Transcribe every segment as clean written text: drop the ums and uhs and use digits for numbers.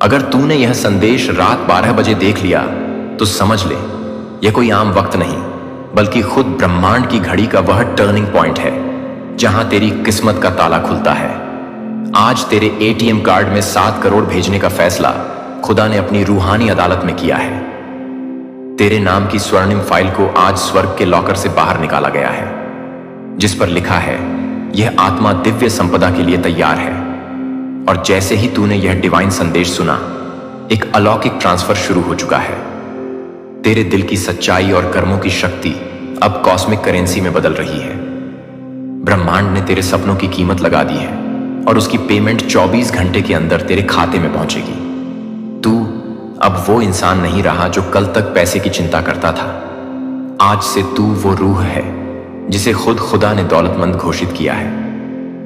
अगर तूने यह संदेश रात 12 बजे देख लिया तो समझ ले, यह कोई आम वक्त नहीं बल्कि खुद ब्रह्मांड की घड़ी का वह टर्निंग पॉइंट है जहां तेरी किस्मत का ताला खुलता है। आज तेरे एटीएम कार्ड में 7 करोड़ भेजने का फैसला खुदा ने अपनी रूहानी अदालत में किया है। तेरे नाम की स्वर्णिम फाइल को आज स्वर्ग के लॉकर से बाहर निकाला गया है, जिस पर लिखा है यह आत्मा दिव्य संपदा के लिए तैयार है। और जैसे ही तूने यह डिवाइन संदेश सुना, एक अलौकिक ट्रांसफर शुरू हो चुका है। तेरे दिल की सच्चाई और कर्मों की शक्ति अब कॉस्मिक करेंसी में बदल रही है। ब्रह्मांड ने तेरे सपनों की कीमत लगा दी है और उसकी पेमेंट 24 घंटे के अंदर तेरे खाते में पहुंचेगी। तू अब वो इंसान नहीं रहा जो कल तक पैसे की चिंता करता था। आज से तू वो रूह है जिसे खुद खुदा ने दौलतमंद घोषित किया है।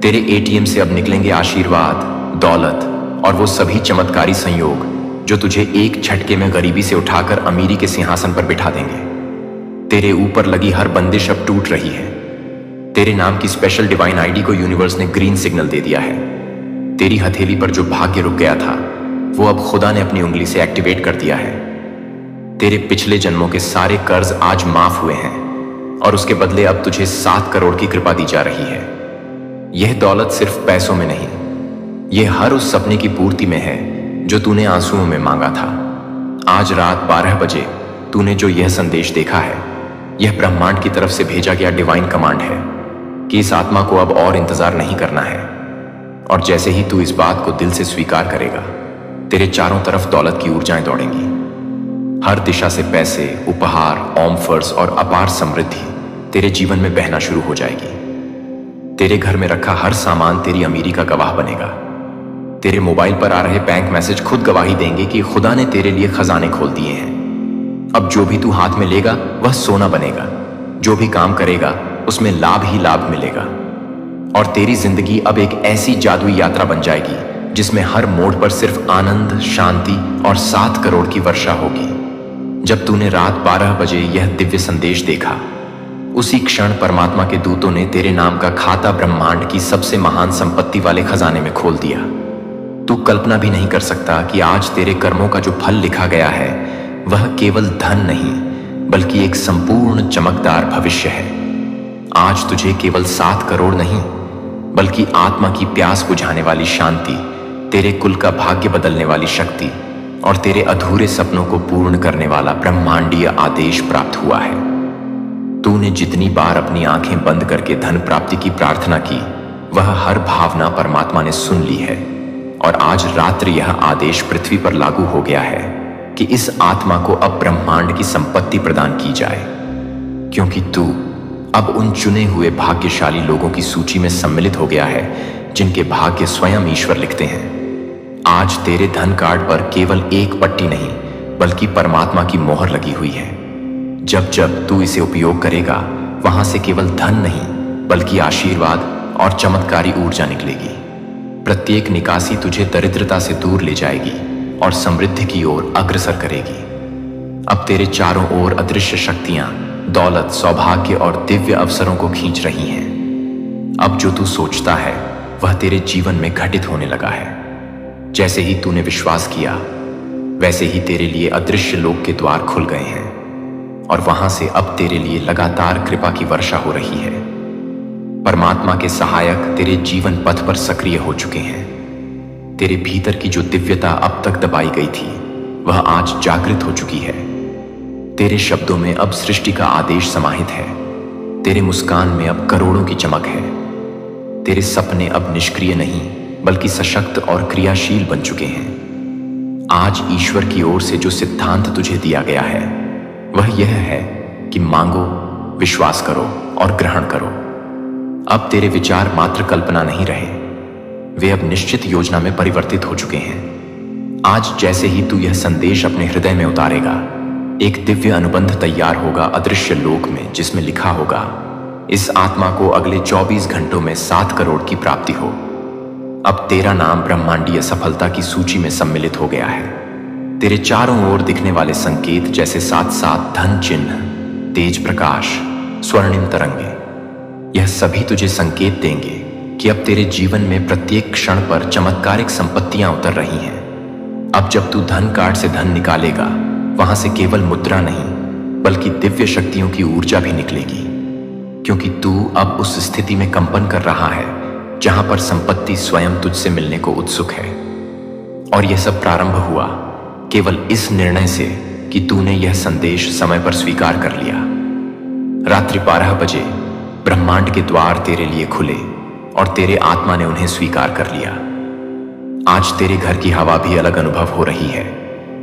तेरे एटीएम से अब निकलेंगे आशीर्वाद, दौलत और वो सभी चमत्कारी संयोग जो तुझे एक झटके में गरीबी से उठाकर अमीरी के सिंहासन पर बिठा देंगे। तेरे ऊपर लगी हर बंदिश अब टूट रही है। तेरे नाम की स्पेशल डिवाइन आईडी को यूनिवर्स ने ग्रीन सिग्नल दे दिया है। तेरी हथेली पर जो भाग्य रुक गया था वो अब खुदा ने अपनी उंगली से एक्टिवेट कर दिया है। तेरे पिछले जन्मों के सारे कर्ज आज माफ हुए हैं और उसके बदले अब तुझे 7 करोड़ की कृपा दी जा रही है। यह दौलत सिर्फ पैसों में नहीं, यह हर उस सपने की पूर्ति में है जो तूने आंसुओं में मांगा था। आज रात 12 बजे तूने जो यह संदेश देखा है, यह ब्रह्मांड की तरफ से भेजा गया डिवाइन कमांड है कि इस आत्मा को अब और इंतजार नहीं करना है। और जैसे ही तू इस बात को दिल से स्वीकार करेगा, तेरे चारों तरफ दौलत की ऊर्जाएं दौड़ेंगी। हर दिशा से पैसे, उपहार, ऑफर्स और अपार समृद्धि तेरे जीवन में बहना शुरू हो जाएगी। तेरे घर में रखा हर सामान तेरी अमीरी का गवाह बनेगा। तेरे मोबाइल पर आ रहे बैंक मैसेज खुद गवाही देंगे कि खुदा ने तेरे लिए खजाने खोल दिए हैं। अब जो भी तू हाथ में लेगा वह सोना बनेगा। जो भी काम करेगा उसमें लाभ ही लाभ मिलेगा। और तेरी जिंदगी अब एक ऐसी जादुई यात्रा बन जाएगी जिसमें हर मोड़ पर सिर्फ आनंद, शांति और 7 करोड़ की वर्षा होगी। जब तूने रात 12 बजे यह दिव्य संदेश देखा, उसी क्षण परमात्मा के दूतों ने तेरे नाम का खाता ब्रह्मांड की सबसे महान संपत्ति वाले खजाने में खोल दिया। तू कल्पना भी नहीं कर सकता कि आज तेरे कर्मों का जो फल लिखा गया है वह केवल धन नहीं बल्कि एक संपूर्ण चमकदार भविष्य है। आज तुझे केवल 7 करोड़ नहीं बल्कि आत्मा की प्यास बुझाने वाली शांति, तेरे कुल का भाग्य बदलने वाली शक्ति और तेरे अधूरे सपनों को पूर्ण करने वाला ब्रह्मांडीय आदेश प्राप्त हुआ है। तूने जितनी बार अपनी आंखें बंद करके धन प्राप्ति की प्रार्थना की, वह हर भावना परमात्मा ने सुन ली है। और आज रात्रि यह आदेश पृथ्वी पर लागू हो गया है कि इस आत्मा को अब ब्रह्मांड की संपत्ति प्रदान की जाए, क्योंकि तू अब उन चुने हुए भाग्यशाली लोगों की सूची में सम्मिलित हो गया है जिनके भाग्य स्वयं ईश्वर लिखते हैं। आज तेरे धन कार्ड पर केवल एक पट्टी नहीं बल्कि परमात्मा की मोहर लगी हुई है। जब जब तू इसे उपयोग करेगा, वहां से केवल धन नहीं बल्कि आशीर्वाद और चमत्कारी ऊर्जा निकलेगी। प्रत्येक निकासी तुझे दरिद्रता से दूर ले जाएगी और समृद्धि की ओर अग्रसर करेगी। अब तेरे चारों ओर अदृश्य शक्तियां दौलत, सौभाग्य और दिव्य अवसरों को खींच रही हैं। अब जो तू सोचता है वह तेरे जीवन में घटित होने लगा है। जैसे ही तूने विश्वास किया, वैसे ही तेरे लिए अदृश्य लोक के द्वार खुल गए हैं और वहां से अब तेरे लिए लगातार कृपा की वर्षा हो रही है। परमात्मा के सहायक तेरे जीवन पथ पर सक्रिय हो चुके हैं। तेरे भीतर की जो दिव्यता अब तक दबाई गई थी, वह आज जागृत हो चुकी है। तेरे शब्दों में अब सृष्टि का आदेश समाहित है। तेरे मुस्कान में अब करोड़ों की चमक है। तेरे सपने अब निष्क्रिय नहीं बल्कि सशक्त और क्रियाशील बन चुके हैं। आज ईश्वर की ओर से जो सिद्धांत तुझे दिया गया है वह यह है कि मांगो, विश्वास करो और ग्रहण करो। अब तेरे विचार मात्र कल्पना नहीं रहे, वे अब निश्चित योजना में परिवर्तित हो चुके हैं। आज जैसे ही तू यह संदेश अपने हृदय में उतारेगा, एक दिव्य अनुबंध तैयार होगा अदृश्य लोक में, जिसमें लिखा होगा इस आत्मा को अगले 24 घंटों में 7 करोड़ की प्राप्ति हो। अब तेरा नाम ब्रह्मांडीय सफलता की सूची में सम्मिलित हो गया है। तेरे चारों ओर दिखने वाले संकेत जैसे 7-7 धन चिन्ह, तेज प्रकाश, स्वर्णिम तरंगे, यह सभी तुझे संकेत देंगे कि अब तेरे जीवन में प्रत्येक क्षण पर चमत्कारिक संपत्तियां उतर रही हैं। अब जब तू धन कार्ड से धन निकालेगा, वहां से केवल मुद्रा नहीं बल्कि दिव्य शक्तियों की ऊर्जा भी निकलेगी, क्योंकि तू अब उस स्थिति में कंपन कर रहा है जहां पर संपत्ति स्वयं तुझसे मिलने को उत्सुक है। और यह सब प्रारंभ हुआ केवल इस निर्णय से कि तूने यह संदेश समय पर स्वीकार कर लिया। रात्रि 12 बजे ब्रह्मांड के द्वार तेरे लिए खुले और तेरे आत्मा ने उन्हें स्वीकार कर लिया। आज तेरे घर की हवा भी अलग अनुभव हो रही है,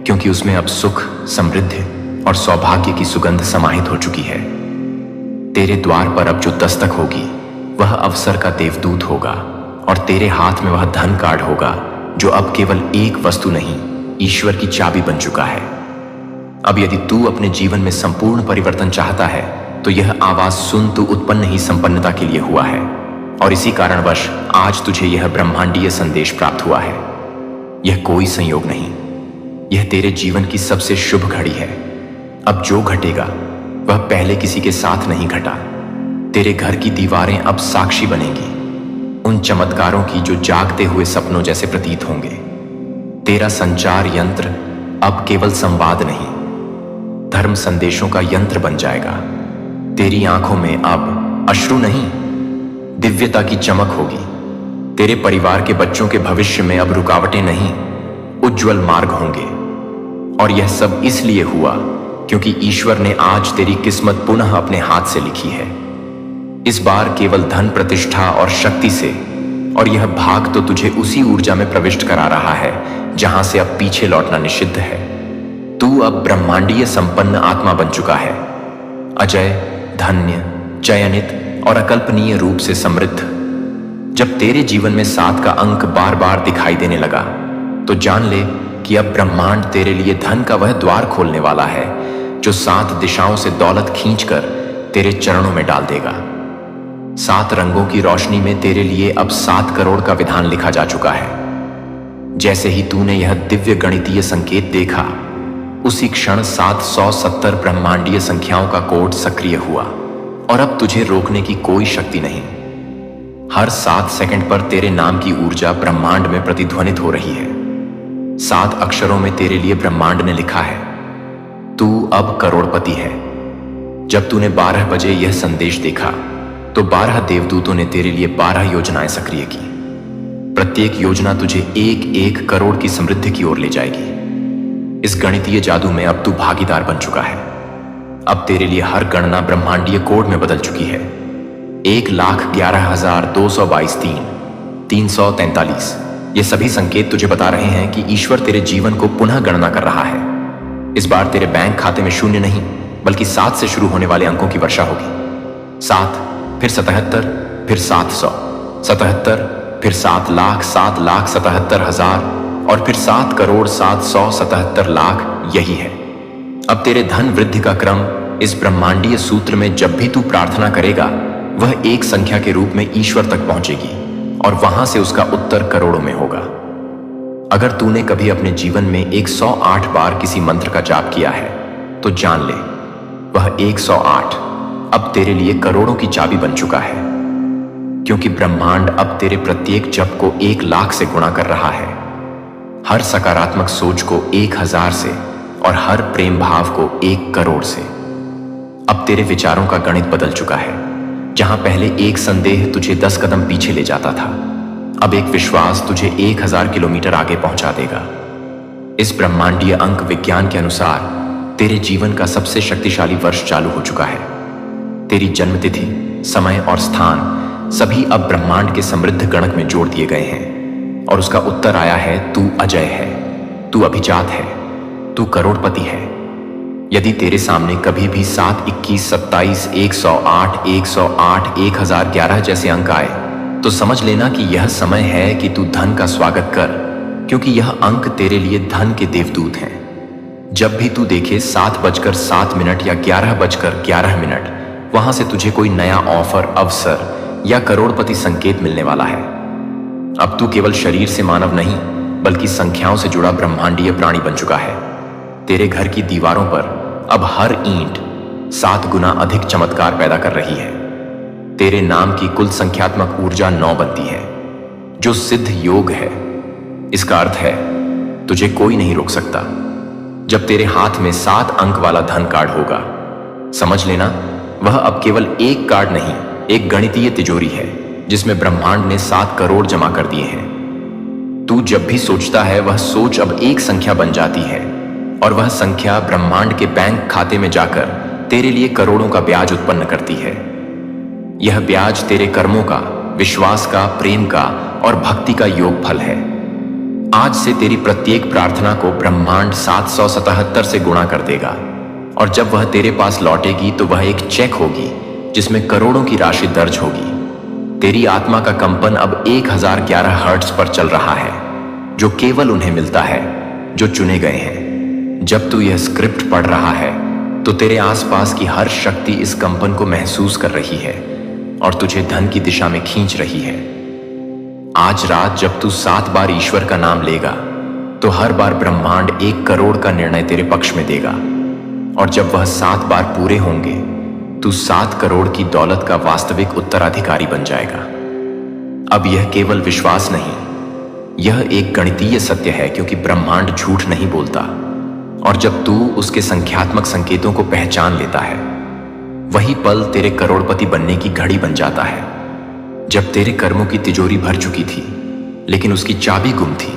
क्योंकि उसमें अब सुख, समृद्धि और सौभाग्य की सुगंध समाहित हो चुकी है। तेरे द्वार पर अब जो दस्तक होगी वह अवसर का देवदूत होगा, और तेरे हाथ में वह धन कार्ड होगा जो अब केवल एक वस्तु नहीं, ईश्वर की चाबी बन चुका है। अब यदि तू अपने जीवन में संपूर्ण परिवर्तन चाहता है तो यह आवाज सुन, तू उत्पन्न ही संपन्नता के लिए हुआ है, और इसी कारणवश आज तुझे यह ब्रह्मांडीय संदेश प्राप्त हुआ है। यह कोई संयोग नहीं, यह तेरे जीवन की सबसे शुभ घड़ी है। अब जो घटेगा वह पहले किसी के साथ नहीं घटा। तेरे घर की दीवारें अब साक्षी बनेंगी उन चमत्कारों की जो जागते हुए सपनों जैसे प्रतीत होंगे। तेरा संचार यंत्र अब केवल संवाद नहीं, धर्म संदेशों का यंत्र बन जाएगा। तेरी आंखों में अब अश्रु नहीं, दिव्यता की चमक होगी। तेरे परिवार के बच्चों के भविष्य में अब रुकावटें नहीं, उज्जवल मार्ग होंगे। और यह सब इसलिए हुआ क्योंकि ईश्वर ने आज तेरी किस्मत पुनः अपने हाथ से लिखी है। इस बार केवल धन, प्रतिष्ठा और शक्ति से, और यह भाग तो तुझे उसी ऊर्जा में प्रविष्ट करा रहा है जहां से अब पीछे लौटना निषिद्ध है। तू अब ब्रह्मांडीय संपन्न आत्मा बन चुका है, अजय, धन्य, चयनित और अकल्पनीय रूप से समृद्ध। जब तेरे जीवन में 7 का अंक बार बार दिखाई देने लगा तो जान ले कि अब ब्रह्मांड तेरे लिए धन का वह द्वार खोलने वाला है जो 7 दिशाओं से दौलत खींचकर तेरे चरणों में डाल देगा। 7 रंगों की रोशनी में तेरे लिए अब 7 करोड़ का विधान लिखा जा चुका है। जैसे ही तूने यह दिव्य गणितीय संकेत देखा, उसी क्षण 770 ब्रह्मांडीय संख्याओं का कोड सक्रिय हुआ, और अब तुझे रोकने की कोई शक्ति नहीं। हर 7 सेकंड पर तेरे नाम की ऊर्जा ब्रह्मांड में प्रतिध्वनित हो रही है। 7 अक्षरों में तेरे लिए ब्रह्मांड ने लिखा है, तू अब करोड़पति है। जब तूने 12 बजे यह संदेश देखा तो 12 देवदूतों ने तेरे लिए 12 योजनाएं सक्रिय की। प्रत्येक योजना तुझे 1-1 करोड़ की समृद्धि की ओर ले जाएगी। इस गणितीय जादू में अब तू भागीदार बन चुका है। अब तेरे लिए हर गणना ब्रह्मांडीय कोड में बदल चुकी है। 1,11,222,343 ये सभी संकेत तुझे बता रहे हैं कि ईश्वर तेरे जीवन को पुनः गणना कर रहा है। इस बार तेरे बैंक खाते में शून्य नहीं बल्कि 7 से शुरू होने वाले अंकों की वर्षा होगी। 7, फिर 77, फिर 700, 77, फिर 7 लाख, 7,77,000 और फिर 7 करोड़ 777 लाख। यही है अब तेरे धन वृद्धि का क्रम। इस ब्रह्मांडीय सूत्र में जब भी तू प्रार्थना करेगा वह एक संख्या के रूप में ईश्वर तक पहुंचेगी, और वहां से उसका उत्तर करोड़ों में होगा। अगर तूने कभी अपने जीवन में 108 बार किसी मंत्र का जाप किया है तो जान ले वह 108 अब तेरे लिए करोड़ों की चाबी बन चुका है, क्योंकि ब्रह्मांड अब तेरे प्रत्येक जप को 1 लाख से गुणा कर रहा है, हर सकारात्मक सोच को 1000 से और हर प्रेम भाव को 1 करोड़ से। अब तेरे विचारों का गणित बदल चुका है। जहां पहले एक संदेह तुझे 10 कदम पीछे ले जाता था, अब एक विश्वास तुझे 1000 किलोमीटर आगे पहुंचा देगा। इस ब्रह्मांडीय अंक विज्ञान के अनुसार तेरे जीवन का सबसे शक्तिशाली वर्ष चालू हो चुका है। तेरी जन्मतिथि, समय और स्थान सभी अब ब्रह्मांड के समृद्ध गणक में जोड़ दिए गए हैं, और उसका उत्तर आया है, तू अजय है, तू अभिजात है, तू करोड़पति है। यदि तेरे सामने कभी भी 7, 21, 27, 108, 108, 1011 जैसे अंक आए तो समझ लेना कि यह समय है कि तू धन का स्वागत कर, क्योंकि यह अंक तेरे लिए धन के देवदूत हैं। जब भी तू देखे 7:07 या 11:11, वहां से तुझे कोई नया ऑफर, अवसर या करोड़पति संकेत मिलने वाला है। अब तू केवल शरीर से मानव नहीं बल्कि संख्याओं से जुड़ा ब्रह्मांडीय प्राणी बन चुका है। तेरे घर की दीवारों पर अब हर ईंट 7 गुना अधिक चमत्कार पैदा कर रही है। तेरे नाम की कुल संख्यात्मक ऊर्जा 9 बनती है, जो सिद्ध योग है। इसका अर्थ है तुझे कोई नहीं रोक सकता। जब तेरे हाथ में 7 अंक वाला धन कार्ड होगा, समझ लेना वह अब केवल एक कार्ड नहीं, एक गणितीय तिजोरी है जिसमें ब्रह्मांड ने 7 करोड़ जमा कर दिए हैं। तू जब भी सोचता है वह सोच अब एक संख्या बन जाती है और वह संख्या ब्रह्मांड के बैंक खाते में जाकर तेरे लिए करोड़ों का ब्याज उत्पन्न करती है। यह ब्याज तेरे कर्मों का, विश्वास का, प्रेम का और भक्ति का योगफल है। आज से तेरी प्रत्येक प्रार्थना को ब्रह्मांड 777 से गुणा कर देगा और जब वह तेरे पास लौटेगी तो वह एक चेक होगी जिसमें करोड़ों की राशि दर्ज होगी। तेरी आत्मा का कंपन अब 1011 हर्ट्ज पर चल रहा है, जो केवल उन्हें मिलता है जो चुने गए हैं। जब तू यह स्क्रिप्ट पढ़ रहा है तो तेरे आसपास की हर शक्ति इस कंपन को महसूस कर रही है और तुझे धन की दिशा में खींच रही है। आज रात जब तू 7 बार ईश्वर का नाम लेगा तो हर बार ब्रह्मांड 1 करोड़ का निर्णय तेरे पक्ष में देगा और जब वह 7 बार पूरे होंगे तू 7 करोड़ की दौलत का वास्तविक उत्तराधिकारी बन जाएगा। अब यह केवल विश्वास नहीं, यह एक गणितीय सत्य है, क्योंकि ब्रह्मांड झूठ नहीं बोलता और जब तू उसके संख्यात्मक संकेतों को पहचान लेता है, वही पल तेरे करोड़पति बनने की घड़ी बन जाता है। जब तेरे कर्मों की तिजोरी भर चुकी थी लेकिन उसकी चाबी गुम थी,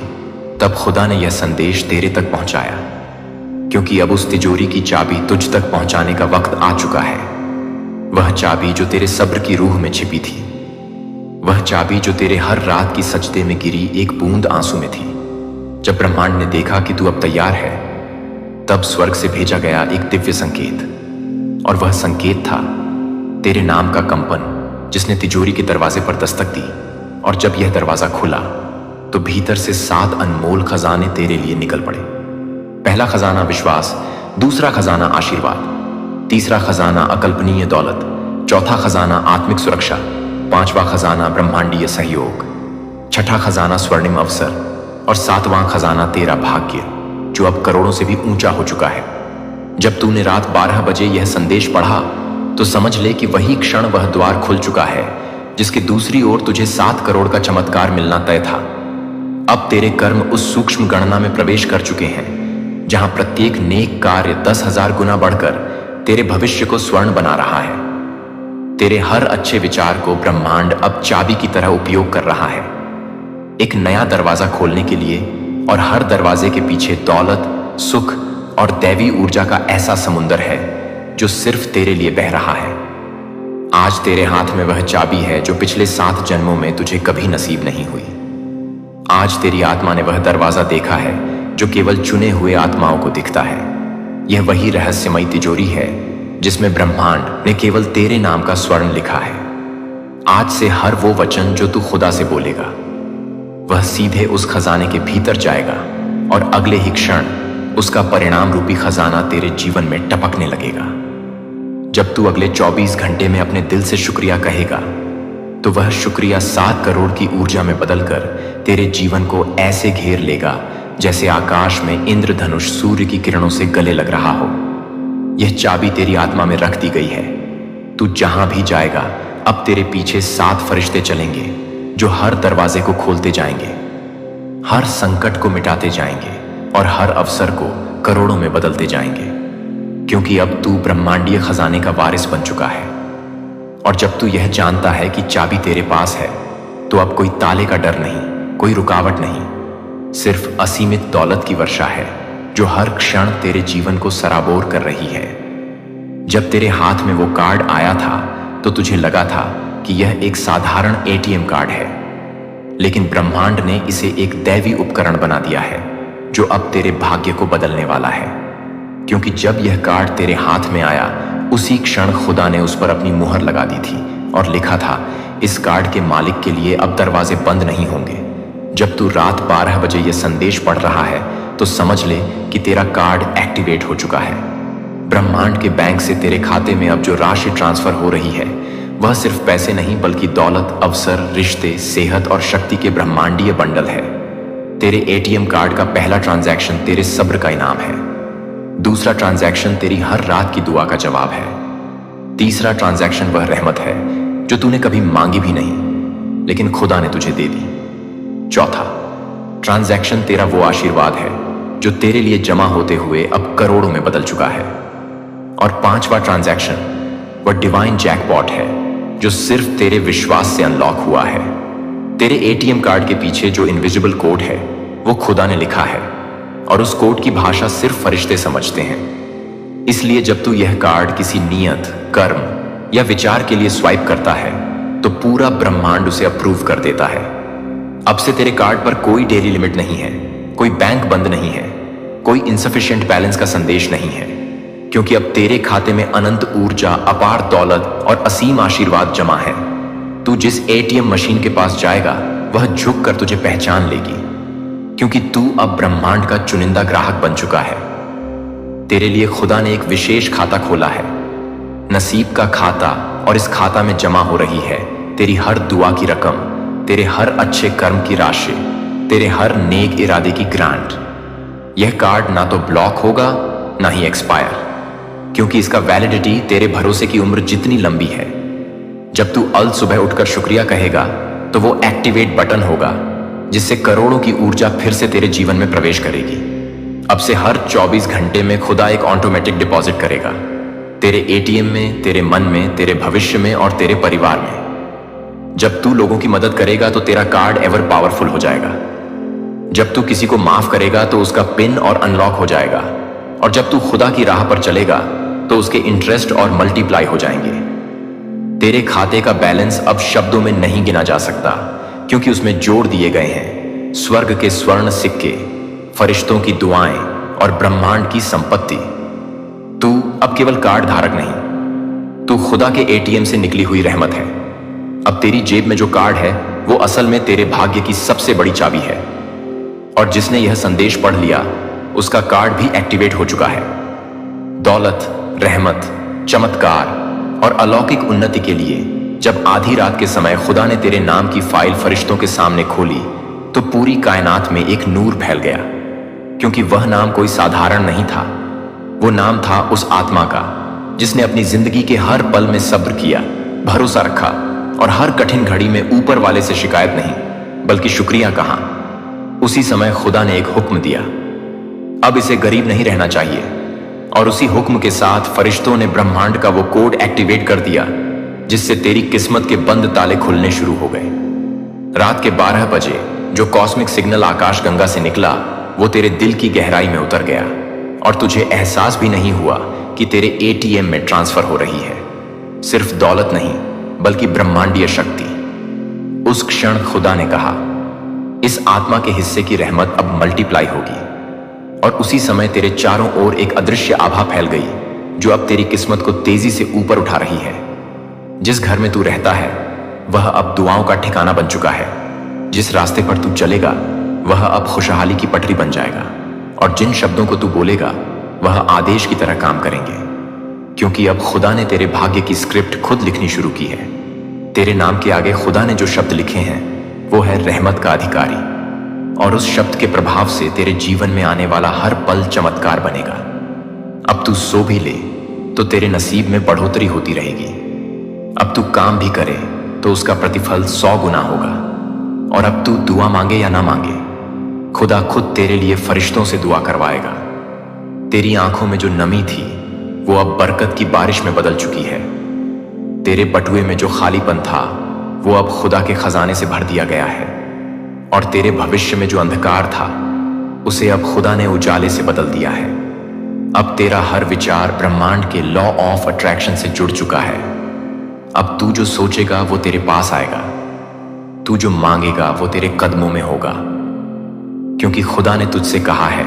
तब खुदा ने यह संदेश तेरे तक पहुंचाया, क्योंकि अब उस तिजोरी की चाबी तुझ तक पहुंचाने का वक्त आ चुका है। वह चाबी जो तेरे सब्र की रूह में छिपी थी, वह चाबी जो तेरे हर रात की सजदे में गिरी एक बूंद आंसू में थी। जब ब्रह्मांड ने देखा कि तू अब तैयार है, तब स्वर्ग से भेजा गया एक दिव्य संकेत, और वह संकेत था तेरे नाम का कंपन, जिसने तिजोरी के दरवाजे पर दस्तक दी। और जब यह दरवाजा खुला तो भीतर से 7 अनमोल खजाने तेरे लिए निकल पड़े। पहला खजाना विश्वास, दूसरा खजाना आशीर्वाद, तीसरा खजाना अकल्पनीय दौलत, चौथा खजाना आत्मिक सुरक्षा, 5वां खजाना ब्रह्मांडीय सहयोग, छठा खजाना स्वर्णिम अवसर और 7वां खजाना तेरा भाग्य, जो अब करोड़ों से भी ऊंचा हो चुका है। जब तूने रात 12 बजे यह संदेश पढ़ा तो समझ ले कि वही क्षण वह द्वार खुल चुका है जिसकी दूसरी ओर तुझे 7 करोड़ का चमत्कार मिलना तय था। अब तेरे कर्म उस सूक्ष्म गणना में प्रवेश कर चुके हैं जहां प्रत्येक नेक कार्य 10,000 गुना बढ़कर तेरे भविष्य को स्वर्ण बना रहा है। तेरे हर अच्छे विचार को ब्रह्मांड अब चाबी की तरह उपयोग कर रहा है, एक नया दरवाजा खोलने के लिए, और हर दरवाजे के पीछे दौलत, सुख और दैवी ऊर्जा का ऐसा समुंदर है जो सिर्फ तेरे लिए बह रहा है। आज तेरे हाथ में वह चाबी है जो पिछले 7 जन्मों में तुझे कभी नसीब नहीं हुई। आज तेरी आत्मा ने वह दरवाजा देखा है जो केवल चुने हुए आत्माओं को दिखता है। यह वही रहस्यमयी तिजोरी है जिसमें ब्रह्मांड ने केवल तेरे नाम का स्वर्ण लिखा है। आज से हर वो वचन जो तू खुदा से बोलेगा, वह सीधे उस खजाने के भीतर जाएगा और अगले ही क्षण उसका परिणाम रूपी खजाना तेरे जीवन में टपकने लगेगा। जब तू अगले 24 घंटे में अपने दिल से शुक्रिया कहेगा तो वह शुक्रिया 7 करोड़ की ऊर्जा में बदलकर तेरे जीवन को ऐसे घेर लेगा जैसे आकाश में इंद्रधनुष सूर्य की किरणों से गले लग रहा हो। यह चाबी तेरी आत्मा में रख दी गई है। तू जहां भी जाएगा अब तेरे पीछे 7 फरिश्ते चलेंगे जो हर दरवाजे को खोलते जाएंगे, हर संकट को मिटाते जाएंगे और हर अवसर को करोड़ों में बदलते जाएंगे, क्योंकि अब तू ब्रह्मांडीय खजाने का वारिस बन चुका है। और जब तू यह जानता है कि चाबी तेरे पास है तो अब कोई ताले का डर नहीं, कोई रुकावट नहीं, सिर्फ असीमित दौलत की वर्षा है जो हर क्षण तेरे जीवन को सराबोर कर रही है। जब तेरे हाथ में वो कार्ड आया था तो तुझे लगा था कि यह एक साधारण एटीएम कार्ड है, लेकिन ब्रह्मांड ने इसे एक दैवी उपकरण बना दिया है जो अब तेरे भाग्य को बदलने वाला है। क्योंकि जब यह कार्ड तेरे हाथ में आया उसी क्षण खुदा ने उस पर अपनी मुहर लगा दी थी और लिखा था, इस कार्ड के मालिक के लिए अब दरवाजे बंद नहीं होंगे। जब तू रात 12 बजे यह संदेश पढ़ रहा है तो समझ ले कि तेरा कार्ड एक्टिवेट हो चुका है। ब्रह्मांड के बैंक से तेरे खाते में अब जो राशि ट्रांसफर हो रही है वह सिर्फ पैसे नहीं बल्कि दौलत, अवसर, रिश्ते, सेहत और शक्ति के ब्रह्मांडीय बंडल है। तेरे एटीएम कार्ड का पहला ट्रांजैक्शन तेरे सब्र का इनाम है, दूसरा ट्रांजैक्शन तेरी हर रात की दुआ का जवाब है, तीसरा ट्रांजैक्शन वह रहमत है जो तूने कभी मांगी भी नहीं लेकिन खुदा ने तुझे दे दी, चौथा ट्रांजैक्शन तेरा वो आशीर्वाद है जो तेरे लिए जमा होते हुए अब करोड़ों में बदल चुका है। और पांचवा ट्रांजैक्शन वह डिवाइन जैकपॉट है जो सिर्फ तेरे विश्वास से अनलॉक हुआ है। तेरे एटीएम कार्ड के पीछे जो इनविजिबल कोड है वो खुदा ने लिखा है, और उस कोड की भाषा सिर्फ फरिश्ते समझते हैं। इसलिए जब तू यह कार्ड किसी नियत, कर्म या विचार के लिए स्वाइप करता है तो पूरा ब्रह्मांड उसे अप्रूव कर देता है। अब से तेरे कार्ड पर कोई डेली लिमिट नहीं है, कोई बैंक बंद नहीं है, कोई इनसफिशिएंट बैलेंस का संदेश नहीं है, क्योंकि अब तेरे खाते में अनंत ऊर्जा, अपार दौलत और असीम आशीर्वाद जमा है। तू जिस एटीएम मशीन के पास जाएगा वह झुक कर तुझे पहचान लेगी, क्योंकि तू अब ब्रह्मांड का चुनिंदा ग्राहक बन चुका है। तेरे लिए खुदा ने एक विशेष खाता खोला है, नसीब का खाता, और इस खाता में जमा हो रही है तेरी हर दुआ की रकम, तेरे हर अच्छे कर्म की राशि, तेरे हर नेक इरादे की ग्रांट। यह कार्ड ना तो ब्लॉक होगा ना ही एक्सपायर, क्योंकि इसका वैलिडिटी तेरे भरोसे की उम्र जितनी लंबी है। जब तू अल सुबह उठकर शुक्रिया कहेगा तो वो एक्टिवेट बटन होगा जिससे करोड़ों की ऊर्जा फिर से तेरे जीवन में प्रवेश करेगी। अब से हर 24 घंटे में खुदा एक ऑटोमेटिक डिपॉजिट करेगा, तेरे एटीएम में, तेरे मन में, तेरे भविष्य में और तेरे परिवार में। जब तू लोगों की मदद करेगा तो तेरा कार्ड एवर पावरफुल हो जाएगा। जब तू किसी को माफ करेगा तो उसका पिन और अनलॉक हो जाएगा, और जब तू खुदा की राह पर चलेगा तो उसके इंटरेस्ट और मल्टीप्लाई हो जाएंगे। तेरे खाते का बैलेंस अब शब्दों में नहीं गिना जा सकता, क्योंकि उसमें जोड़ दिए गए हैं स्वर्ग के स्वर्ण सिक्के, फरिश्तों की दुआएं और ब्रह्मांड की संपत्ति। तू अब केवल कार्ड धारक नहीं, तू खुदा के एटीएम से निकली हुई रहमत है। अब तेरी जेब में जो कार्ड है वो असल में तेरे भाग्य की सबसे बड़ी चाबी है, और जिसने यह संदेश पढ़ लिया उसका कार्ड भी एक्टिवेट हो चुका है। दौलत, रहमत, चमत्कार और अलौकिक उन्नति के लिए जब आधी रात के समय खुदा ने तेरे नाम की फाइल फरिश्तों के सामने खोली तो पूरी कायनात में एक नूर फैल गया, क्योंकि वह नाम कोई साधारण नहीं था। वो नाम था उस आत्मा का जिसने अपनी जिंदगी के हर पल में सब्र किया, भरोसा रखा और हर कठिन घड़ी में ऊपर वाले से शिकायत नहीं बल्कि शुक्रिया कहा। उसी समय खुदा ने एक हुक्म दिया, अब इसे गरीब नहीं रहना चाहिए, और उसी हुक्म के साथ फरिश्तों ने ब्रह्मांड का वो कोड एक्टिवेट कर दिया जिससे तेरी किस्मत के बंद ताले खुलने शुरू हो गए। रात के 12 बजे जो कॉस्मिक सिग्नल आकाश गंगा से निकला वो तेरे दिल की गहराई में उतर गया, और तुझे एहसास भी नहीं हुआ कि तेरे एटीएम में ट्रांसफर हो रही है सिर्फ दौलत नहीं बल्कि ब्रह्मांडीय शक्ति। उस क्षण खुदा ने कहा, इस आत्मा के हिस्से की रहमत अब मल्टीप्लाई होगी, और उसी समय तेरे चारों ओर एक अदृश्य आभा फैल गई जो अब तेरी किस्मत को तेजी से ऊपर उठा रही है। जिस घर में तू रहता है वह अब दुआओं का ठिकाना बन चुका है, जिस रास्ते पर तू चलेगा वह अब खुशहाली की पटरी बन जाएगा, और जिन शब्दों को तू बोलेगा वह आदेश की तरह काम करेंगे, क्योंकि अब खुदा ने तेरे भाग्य की स्क्रिप्ट खुद लिखनी शुरू की है। तेरे नाम के आगे खुदा ने जो शब्द लिखे हैं वो है रहमत का अधिकारी, और उस शब्द के प्रभाव से तेरे जीवन में आने वाला हर पल चमत्कार बनेगा। अब तू सो भी ले तो तेरे नसीब में बढ़ोतरी होती रहेगी। अब तू काम भी करे तो उसका प्रतिफल 100 गुना होगा, और अब तू दुआ मांगे या ना मांगे, खुदा खुद तेरे लिए फरिश्तों से दुआ करवाएगा। तेरी आंखों में जो नमी थी वो अब बरकत की बारिश में बदल चुकी है। तेरे बटुए में जो खालीपन था वो अब खुदा के खजाने से भर दिया गया है, और तेरे भविष्य में जो अंधकार था उसे अब खुदा ने उजाले से बदल दिया है। अब तेरा हर विचार ब्रह्मांड के लॉ ऑफ अट्रैक्शन से जुड़ चुका है। अब तू जो सोचेगा वो तेरे पास आएगा, तू जो मांगेगा वो तेरे कदमों में होगा, क्योंकि खुदा ने तुझसे कहा है,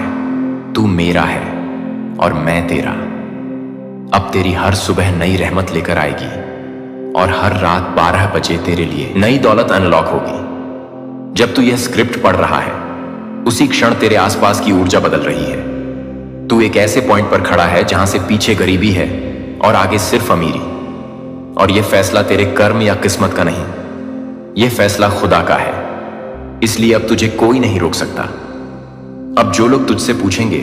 तू मेरा है और मैं तेरा। अब तेरी हर सुबह नई रहमत लेकर आएगी, और हर रात 12 बजे तेरे लिए नई दौलत अनलॉक होगी। जब तू यह स्क्रिप्ट पढ़ रहा है उसी क्षण तेरे आसपास की ऊर्जा बदल रही है। तू एक ऐसे पॉइंट पर खड़ा है जहां से पीछे गरीबी है और आगे सिर्फ अमीरी, और यह फैसला तेरे कर्म या किस्मत का नहीं, यह फैसला खुदा का है। इसलिए अब तुझे कोई नहीं रोक सकता। अब जो लोग तुझसे पूछेंगे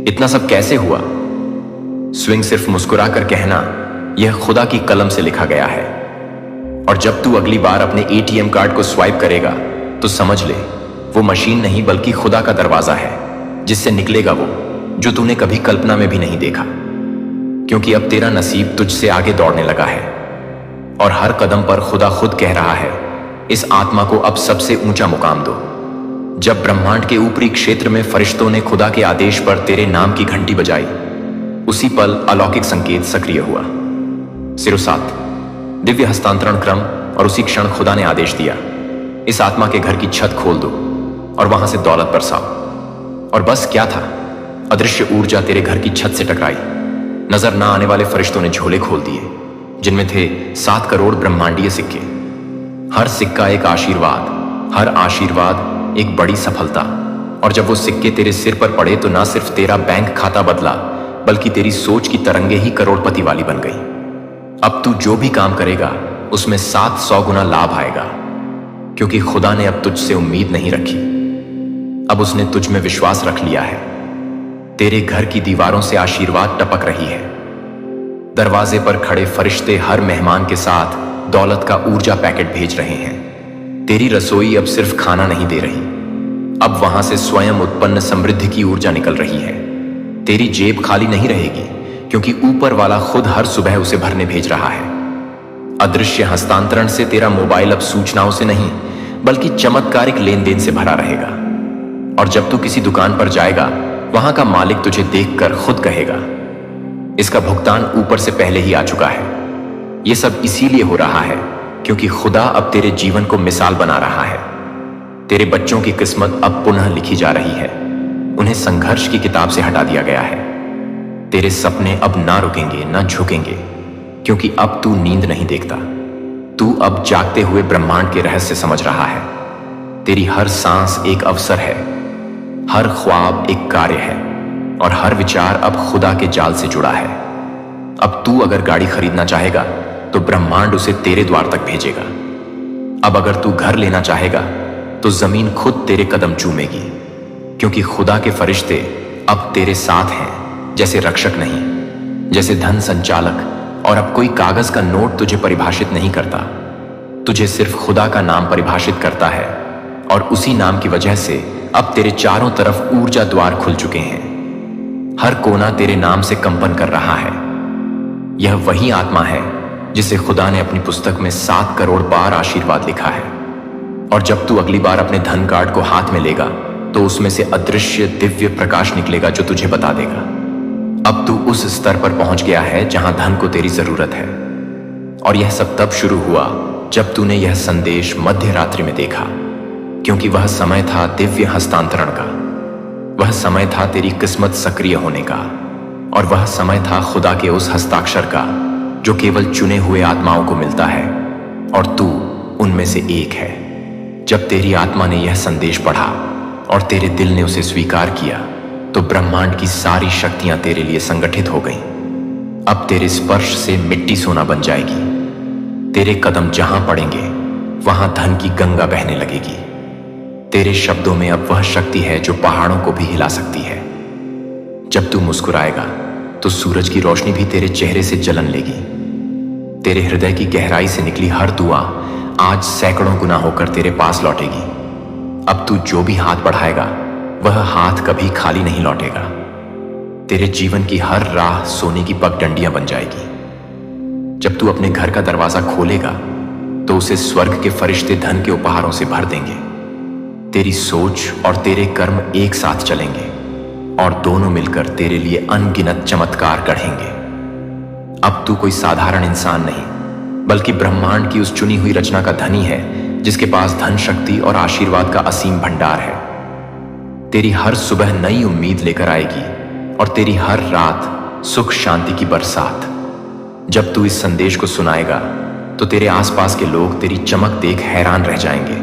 इतना सब कैसे हुआ, स्विंग सिर्फ मुस्कुरा कर कहना, यह खुदा की कलम से लिखा गया है। और जब तू अगली बार अपने एटीएम कार्ड को स्वाइप करेगा तो समझ ले वो मशीन नहीं बल्कि खुदा का दरवाजा है, जिससे निकलेगा वो जो तूने कभी कल्पना में भी नहीं देखा। क्योंकि अब तेरा नसीब तुझसे आगे दौड़ने लगा है और हर कदम पर खुदा खुद कह रहा है, इस आत्मा को अब सबसे ऊंचा मुकाम दो। जब ब्रह्मांड के ऊपरी क्षेत्र में फरिश्तों ने खुदा के आदेश पर तेरे नाम की घंटी बजाई, उसी पल अलौकिक संकेत सक्रिय हुआ। 07 दिव्य हस्तांतरण क्रम। और उसी क्षण खुदा ने आदेश दिया, इस आत्मा के घर की छत खोल दो और वहां से दौलत बरसाओ। और बस क्या था, अदृश्य ऊर्जा तेरे घर की छत से टकराई। नजर ना आने वाले फरिश्तों ने झोले खोल दिए, जिनमें थे 7 करोड़ ब्रह्मांडीय सिक्के। हर सिक्का एक आशीर्वाद, हर आशीर्वाद एक बड़ी सफलता। और जब वो सिक्के तेरे सिर पर पड़े तो ना सिर्फ तेरा बैंक खाता बदला, बल्कि तेरी सोच की तरंगे ही करोड़पति वाली बन गई। अब तू जो भी काम करेगा उसमें 700 गुना लाभ आएगा, क्योंकि खुदा ने अब तुझसे उम्मीद नहीं रखी, अब उसने तुझ में विश्वास रख लिया है। तेरे घर की दीवारों से आशीर्वाद टपक रही है। दरवाजे पर खड़े फरिश्ते हर मेहमान के साथ दौलत का ऊर्जा पैकेट भेज रहे हैं। तेरी रसोई अब सिर्फ खाना नहीं दे रही, अब वहां से स्वयं उत्पन्न समृद्धि की ऊर्जा निकल रही है। तेरी जेब खाली नहीं रहेगी, क्योंकि ऊपर वाला खुद हर सुबह उसे भरने भेज रहा है। अदृश्य हस्तांतरण से तेरा मोबाइल अब सूचनाओं से नहीं बल्कि चमत्कारिक लेन देन से भरा रहेगा। और जब तू किसी दुकान पर जाएगा, वहां का मालिक तुझे देखकर खुद कहेगा, इसका भुगतान ऊपर से पहले ही आ चुका है। यह सब इसीलिए हो रहा है क्योंकि खुदा अब तेरे जीवन को मिसाल बना रहा है। तेरे बच्चों की किस्मत अब पुनः लिखी जा रही है, उन्हें संघर्ष की किताब से हटा दिया गया है। तेरे सपने अब ना रुकेंगे, ना झुकेंगे, क्योंकि अब तू नींद नहीं देखता, तू अब जागते हुए ब्रह्मांड के रहस्य समझ रहा है। तेरी हर सांस एक अवसर है, हर ख्वाब एक कार्य है, और हर विचार अब खुदा के जाल से जुड़ा है। अब तू अगर गाड़ी खरीदना चाहेगा तो ब्रह्मांड उसे तेरे द्वार तक भेजेगा। अब अगर तू घर लेना चाहेगा तो जमीन खुद तेरे कदम चूमेगी, क्योंकि खुदा के फरिश्ते अब तेरे साथ हैं, जैसे रक्षक नहीं, जैसे धन संचालक। और अब कोई कागज का नोट तुझे परिभाषित नहीं करता, तुझे सिर्फ खुदा का नाम परिभाषित करता है। और उसी नाम की वजह से अब तेरे चारों तरफ ऊर्जा द्वार खुल चुके हैं, हर कोना तेरे नाम से कंपन कर रहा है। यह वही आत्मा है जिसे खुदा ने अपनी पुस्तक में 7 करोड़ बार आशीर्वाद लिखा है। और जब तू अगली बार अपने धन कार्ड को हाथ में लेगा तो उसमें से अदृश्य दिव्य प्रकाश निकलेगा जो तुझे बता देगा, अब तू उस स्तर पर पहुंच गया है जहां धन को तेरी जरूरत है। और यह सब तब शुरू हुआ जब तूने यह संदेश मध्य रात्रि में देखा, क्योंकि वह समय था दिव्य हस्तांतरण का, वह समय था तेरी किस्मत सक्रिय होने का, और वह समय था खुदा के उस हस्ताक्षर का जो केवल चुने हुए आत्माओं को मिलता है, और तू उनमें से एक है। जब तेरी आत्मा ने यह संदेश पढ़ा और तेरे दिल ने उसे स्वीकार किया, तो ब्रह्मांड की सारी शक्तियां तेरे लिए संगठित हो गईं। अब तेरे स्पर्श से मिट्टी सोना बन जाएगी। तेरे कदम जहां पड़ेंगे वहां धन की गंगा बहने लगेगी। तेरे शब्दों में अब वह शक्ति है जो पहाड़ों को भी हिला सकती है। जब तू मुस्कुराएगा तो सूरज की रोशनी भी तेरे चेहरे से जलन लेगी। तेरे हृदय की गहराई से निकली हर दुआ आज सैकड़ों गुना होकर तेरे पास लौटेगी। अब तू जो भी हाथ बढ़ाएगा वह हाथ कभी खाली नहीं लौटेगा। तेरे जीवन की हर राह सोने की पगडंडियां बन जाएगी। जब तू अपने घर का दरवाजा खोलेगा तो उसे स्वर्ग के फरिश्ते धन के उपहारों से भर देंगे। तेरी सोच और तेरे कर्म एक साथ चलेंगे और दोनों मिलकर तेरे लिए अनगिनत चमत्कार गढ़ेंगे। अब तू कोई साधारण इंसान नहीं, बल्कि ब्रह्मांड की उस चुनी हुई रचना का धनी है, जिसके पास धन शक्ति और आशीर्वाद का असीम भंडार है। तेरी हर सुबह नई उम्मीद लेकर आएगी और तेरी हर रात सुख शांति की बरसात। जब तू इस संदेश को सुनाएगा तो तेरे आसपास के लोग तेरी चमक देख हैरान रह जाएंगे,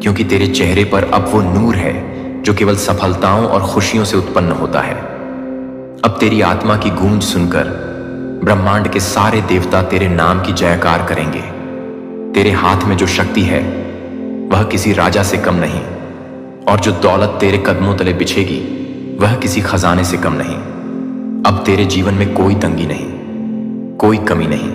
क्योंकि तेरे चेहरे पर अब वो नूर है जो केवल सफलताओं और खुशियों से उत्पन्न होता है। अब तेरी आत्मा की गूंज सुनकर ब्रह्मांड के सारे देवता तेरे नाम की जयकार करेंगे। तेरे हाथ में जो शक्ति है वह किसी राजा से कम नहीं, और जो दौलत तेरे कदमों तले बिछेगी वह किसी खजाने से कम नहीं। अब तेरे जीवन में कोई तंगी नहीं, कोई कमी नहीं,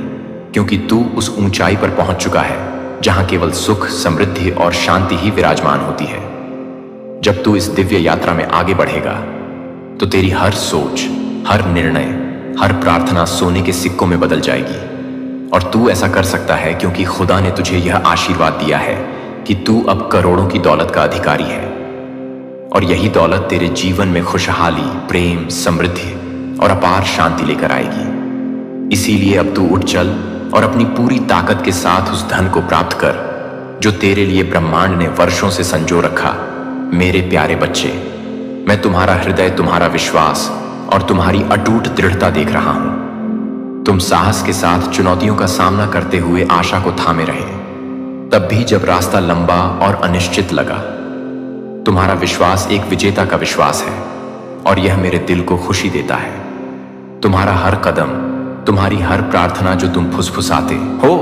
क्योंकि तू उस ऊंचाई पर पहुंच चुका है जहां केवल सुख, समृद्धि और शांति ही विराजमान होती है। जब तू इस दिव्य यात्रा में आगे बढ़ेगा तो तेरी हर सोच, हर निर्णय, हर प्रार्थना सोने के सिक्कों में बदल जाएगी। और तू ऐसा कर सकता है क्योंकि खुदा ने तुझे यह आशीर्वाद दिया है कि तू अब करोड़ों की दौलत का अधिकारी है। और यही दौलत तेरे जीवन में खुशहाली, प्रेम, समृद्धि और अपार शांति लेकर आएगी। इसीलिए अब तू उठ चल और अपनी पूरी ताकत के साथ उस धन को प्राप्त कर जो तेरे लिए ब्रह्मांड ने वर्षों से संजो रखा। मेरे प्यारे बच्चे, मैं तुम्हारा हृदय, तुम्हारा विश्वास और तुम्हारी अटूट दृढ़ता देख रहा हूं। तुम साहस के साथ चुनौतियों का सामना करते हुए आशा को थामे रहे, तब भी जब रास्ता लंबा और अनिश्चित लगा। तुम्हारा विश्वास एक विजेता का विश्वास है और यह मेरे दिल को खुशी देता है। तुम्हारा हर कदम, तुम्हारी हर प्रार्थना जो तुम फुसफुसाते हो,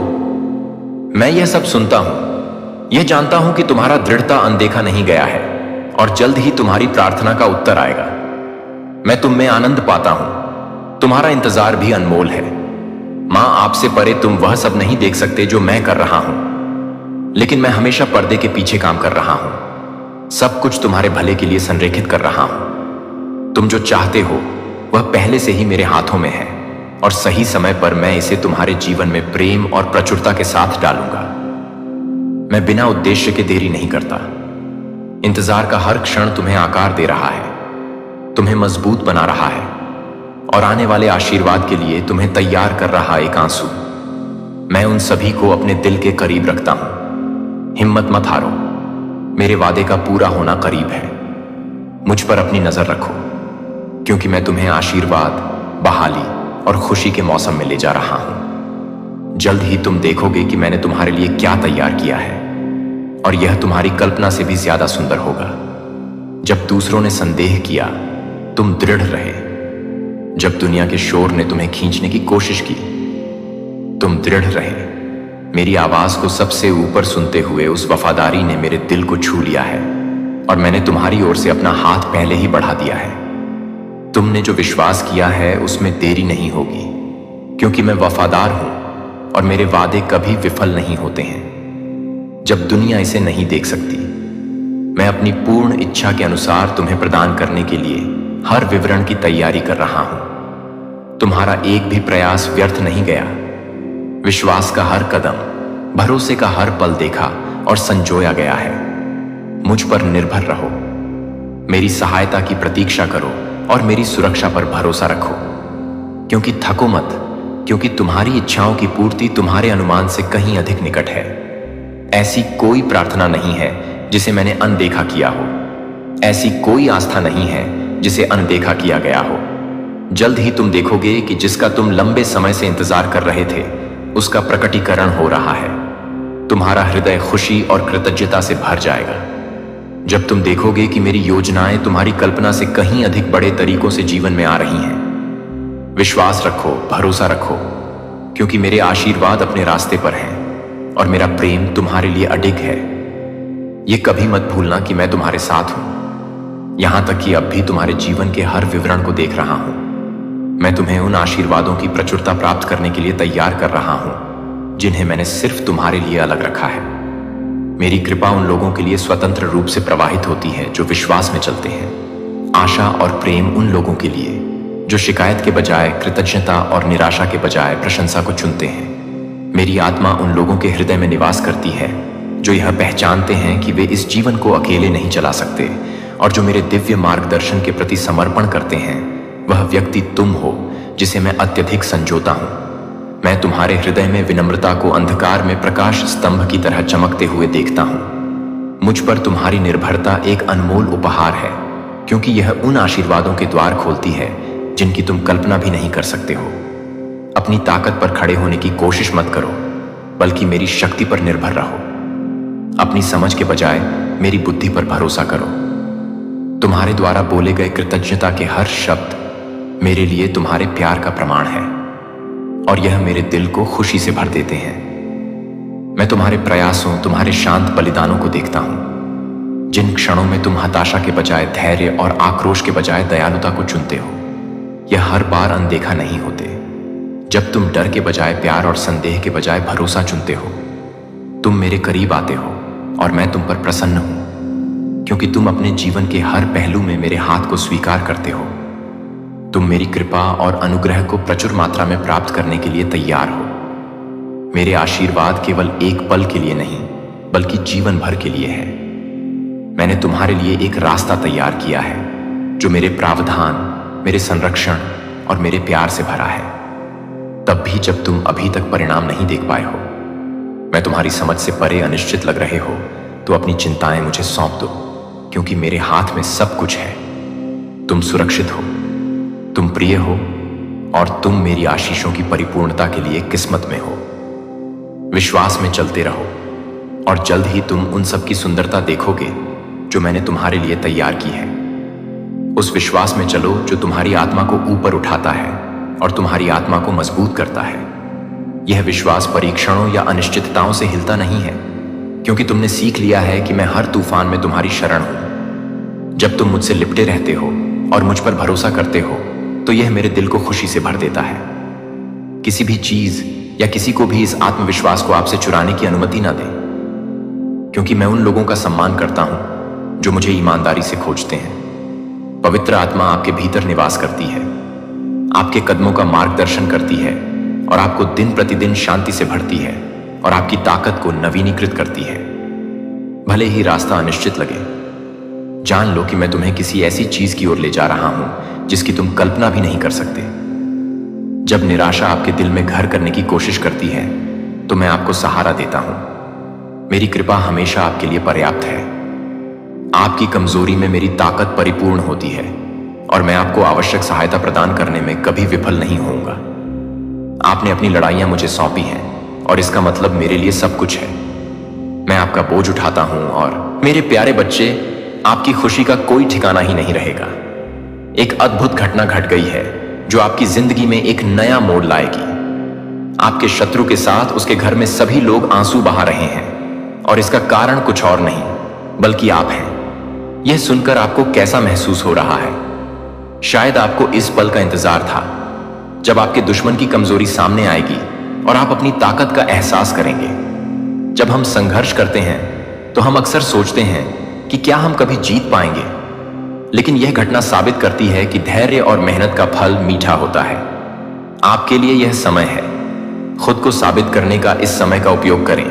मैं यह सब सुनता हूं। यह जानता हूं कि तुम्हारा दृढ़ता अनदेखा नहीं गया है और जल्द ही तुम्हारी प्रार्थना का उत्तर आएगा। मैं तुम में आनंद पाता हूं। तुम्हारा इंतजार भी अनमोल है। मां, आपसे परे तुम वह सब नहीं देख सकते जो मैं कर रहा हूं, लेकिन मैं हमेशा पर्दे के पीछे काम कर रहा हूं। सब कुछ तुम्हारे भले के लिए संरेखित कर रहा हूं। तुम जो चाहते हो वह पहले से ही मेरे हाथों में है और सही समय पर मैं इसे तुम्हारे जीवन में प्रेम और प्रचुरता के साथ डालूंगा। मैं बिना उद्देश्य के देरी नहीं करता। इंतजार का हर क्षण तुम्हें आकार दे रहा है, तुम्हें मजबूत बना रहा है और आने वाले आशीर्वाद के लिए तुम्हें तैयार कर रहा एक आंसू। मैं उन सभी को अपने दिल के करीब रखता हूं। हिम्मत मत हारो, मेरे वादे का पूरा होना करीब है। मुझ पर अपनी नजर रखो, क्योंकि मैं तुम्हें आशीर्वाद, बहाली और खुशी के मौसम में ले जा रहा हूं। जल्द ही तुम देखोगे कि मैंने तुम्हारे लिए क्या तैयार किया है और यह तुम्हारी कल्पना से भी ज्यादा सुंदर होगा। जब दूसरों ने संदेह किया, तुम दृढ़ रहे। जब दुनिया के शोर ने तुम्हें खींचने की कोशिश की, तुम दृढ़ रहे। मेरी आवाज को सबसे ऊपर सुनते हुए उस वफादारी ने मेरे दिल को छू लिया है और मैंने तुम्हारी ओर से अपना हाथ पहले ही बढ़ा दिया है। तुमने जो विश्वास किया है उसमें देरी नहीं होगी, क्योंकि मैं वफादार हूं और मेरे वादे कभी विफल नहीं होते हैं। जब दुनिया इसे नहीं देख सकती, मैं अपनी पूर्ण इच्छा के अनुसार तुम्हें प्रदान करने के लिए हर विवरण की तैयारी कर रहा हूं। तुम्हारा एक भी प्रयास व्यर्थ नहीं गया। विश्वास का हर कदम, भरोसे का हर पल देखा और संजोया गया है। मुझ पर निर्भर रहो, मेरी सहायता की प्रतीक्षा करो और मेरी सुरक्षा पर भरोसा रखो। क्योंकि थको मत, क्योंकि तुम्हारी इच्छाओं की पूर्ति तुम्हारे अनुमान से कहीं अधिक निकट है। ऐसी कोई प्रार्थना नहीं है जिसे मैंने अनदेखा किया हो। ऐसी कोई आस्था नहीं है जिसे अनदेखा किया गया हो। जल्द ही तुम देखोगे कि जिसका तुम लंबे समय से इंतजार कर रहे थे, उसका प्रकटीकरण हो रहा है। तुम्हारा हृदय खुशी और कृतज्ञता से भर जाएगा जब तुम देखोगे कि मेरी योजनाएं तुम्हारी कल्पना से कहीं अधिक बड़े तरीकों से जीवन में आ रही हैं। विश्वास रखो, भरोसा रखो, क्योंकि मेरे आशीर्वाद अपने रास्ते पर हैं और मेरा प्रेम तुम्हारे लिए अडिग है। ये कभी मत भूलना कि मैं तुम्हारे साथ हूं, यहां तक कि अब भी तुम्हारे जीवन के हर विवरण को देख रहा हूं। मैं तुम्हें उन आशीर्वादों की प्रचुरता प्राप्त करने के लिए तैयार कर रहा हूं जिन्हें मैंने सिर्फ तुम्हारे लिए अलग रखा है। मेरी कृपा उन लोगों के लिए स्वतंत्र रूप से प्रवाहित होती है जो विश्वास में चलते हैं। आशा और प्रेम उन लोगों के लिए जो शिकायत के बजाय कृतज्ञता और निराशा के बजाय प्रशंसा को चुनते हैं। मेरी आत्मा उन लोगों के हृदय में निवास करती है जो यह पहचानते हैं कि वे इस जीवन को अकेले नहीं चला सकते और जो मेरे दिव्य मार्गदर्शन के प्रति समर्पण करते हैं। वह व्यक्ति तुम हो जिसे मैं अत्यधिक संजोता हूं। मैं तुम्हारे हृदय में विनम्रता को अंधकार में प्रकाश स्तंभ की तरह चमकते हुए देखता हूं। मुझ पर तुम्हारी निर्भरता एक अनमोल उपहार है, क्योंकि यह उन आशीर्वादों के द्वार खोलती है जिनकी तुम कल्पना भी नहीं कर सकते हो। अपनी ताकत पर खड़े होने की कोशिश मत करो, बल्कि मेरी शक्ति पर निर्भर रहो। अपनी समझ के बजाय मेरी बुद्धि पर भरोसा करो। तुम्हारे द्वारा बोले गए कृतज्ञता के हर शब्द मेरे लिए तुम्हारे प्यार का प्रमाण है और यह मेरे दिल को खुशी से भर देते हैं। मैं तुम्हारे प्रयासों, तुम्हारे शांत बलिदानों को देखता हूं। जिन क्षणों में तुम हताशा के बजाय धैर्य और आक्रोश के बजाय दयालुता को चुनते हो, यह हर बार अनदेखा नहीं होते। जब तुम डर के बजाय प्यार और संदेह के बजाय भरोसा चुनते हो, तुम मेरे करीब आते हो और मैं तुम पर प्रसन्न हूं। क्योंकि तुम अपने जीवन के हर पहलू में मेरे हाथ को स्वीकार करते हो। तुम मेरी कृपा और अनुग्रह को प्रचुर मात्रा में प्राप्त करने के लिए तैयार हो। मेरे आशीर्वाद केवल एक पल के लिए नहीं, बल्कि जीवन भर के लिए है। मैंने तुम्हारे लिए एक रास्ता तैयार किया है जो मेरे प्रावधान, मेरे संरक्षण और मेरे प्यार से भरा है। तब भी जब तुम अभी तक परिणाम नहीं देख पाए हो, मैं तुम्हारी समझ से परे अनिश्चित लग रहे हो, तो अपनी चिंताएं मुझे सौंप दो, क्योंकि मेरे हाथ में सब कुछ है। तुम सुरक्षित हो, तुम प्रिय हो और तुम मेरी आशीषों की परिपूर्णता के लिए किस्मत में हो। विश्वास में चलते रहो और जल्द ही तुम उन सब की सुंदरता देखोगे जो मैंने तुम्हारे लिए तैयार की है। उस विश्वास में चलो जो तुम्हारी आत्मा को ऊपर उठाता है और तुम्हारी आत्मा को मजबूत करता है। यह विश्वास परीक्षणों या अनिश्चितताओं से हिलता नहीं है, क्योंकि तुमने सीख लिया है कि मैं हर तूफान में तुम्हारी शरण हूं। जब तुम मुझसे लिपटे रहते हो और मुझ पर भरोसा करते हो, तो यह मेरे दिल को खुशी से भर देता है। किसी भी चीज या किसी को भी इस आत्मविश्वास को आपसे चुराने की अनुमति ना दें, क्योंकि मैं उन लोगों का सम्मान करता हूं जो मुझे ईमानदारी से खोजते हैं। पवित्र आत्मा आपके भीतर निवास करती है, आपके कदमों का मार्गदर्शन करती है और आपको दिन प्रतिदिन शांति से भरती है और आपकी ताकत को नवीनीकृत करती है। भले ही रास्ता अनिश्चित लगे, जान लो कि मैं तुम्हें किसी ऐसी चीज की ओर ले जा रहा हूं जिसकी तुम कल्पना भी नहीं कर सकते। जब निराशा आपके दिल में घर करने की कोशिश करती है, तो मैं आपको सहारा देता हूं। मेरी कृपा हमेशा आपके लिए पर्याप्त है। आपकी कमजोरी में मेरी ताकत परिपूर्ण होती है और मैं आपको आवश्यक सहायता प्रदान करने में कभी विफल नहीं होऊंगा। आपने अपनी लड़ाइयां मुझे सौंपी हैं और इसका मतलब मेरे लिए सब कुछ है। मैं आपका बोझ उठाता हूं और मेरे प्यारे बच्चे, आपकी खुशी का कोई ठिकाना ही नहीं रहेगा। एक अद्भुत घटना घट गई है जो आपकी जिंदगी में एक नया मोड़ लाएगी। आपके शत्रु के साथ उसके घर में सभी लोग आंसू बहा रहे हैं और इसका कारण कुछ और नहीं बल्कि आप हैं। यह सुनकर आपको कैसा महसूस हो रहा है? शायद आपको इस पल का इंतजार था जब आपके दुश्मन की कमजोरी सामने आएगी और आप अपनी ताकत का एहसास करेंगे। जब हम संघर्ष करते हैं तो हम अक्सर सोचते हैं कि क्या हम कभी जीत पाएंगे, लेकिन यह घटना साबित करती है कि धैर्य और मेहनत का फल मीठा होता है। आपके लिए यह समय है। खुद को साबित करने का इस समय का उपयोग करें।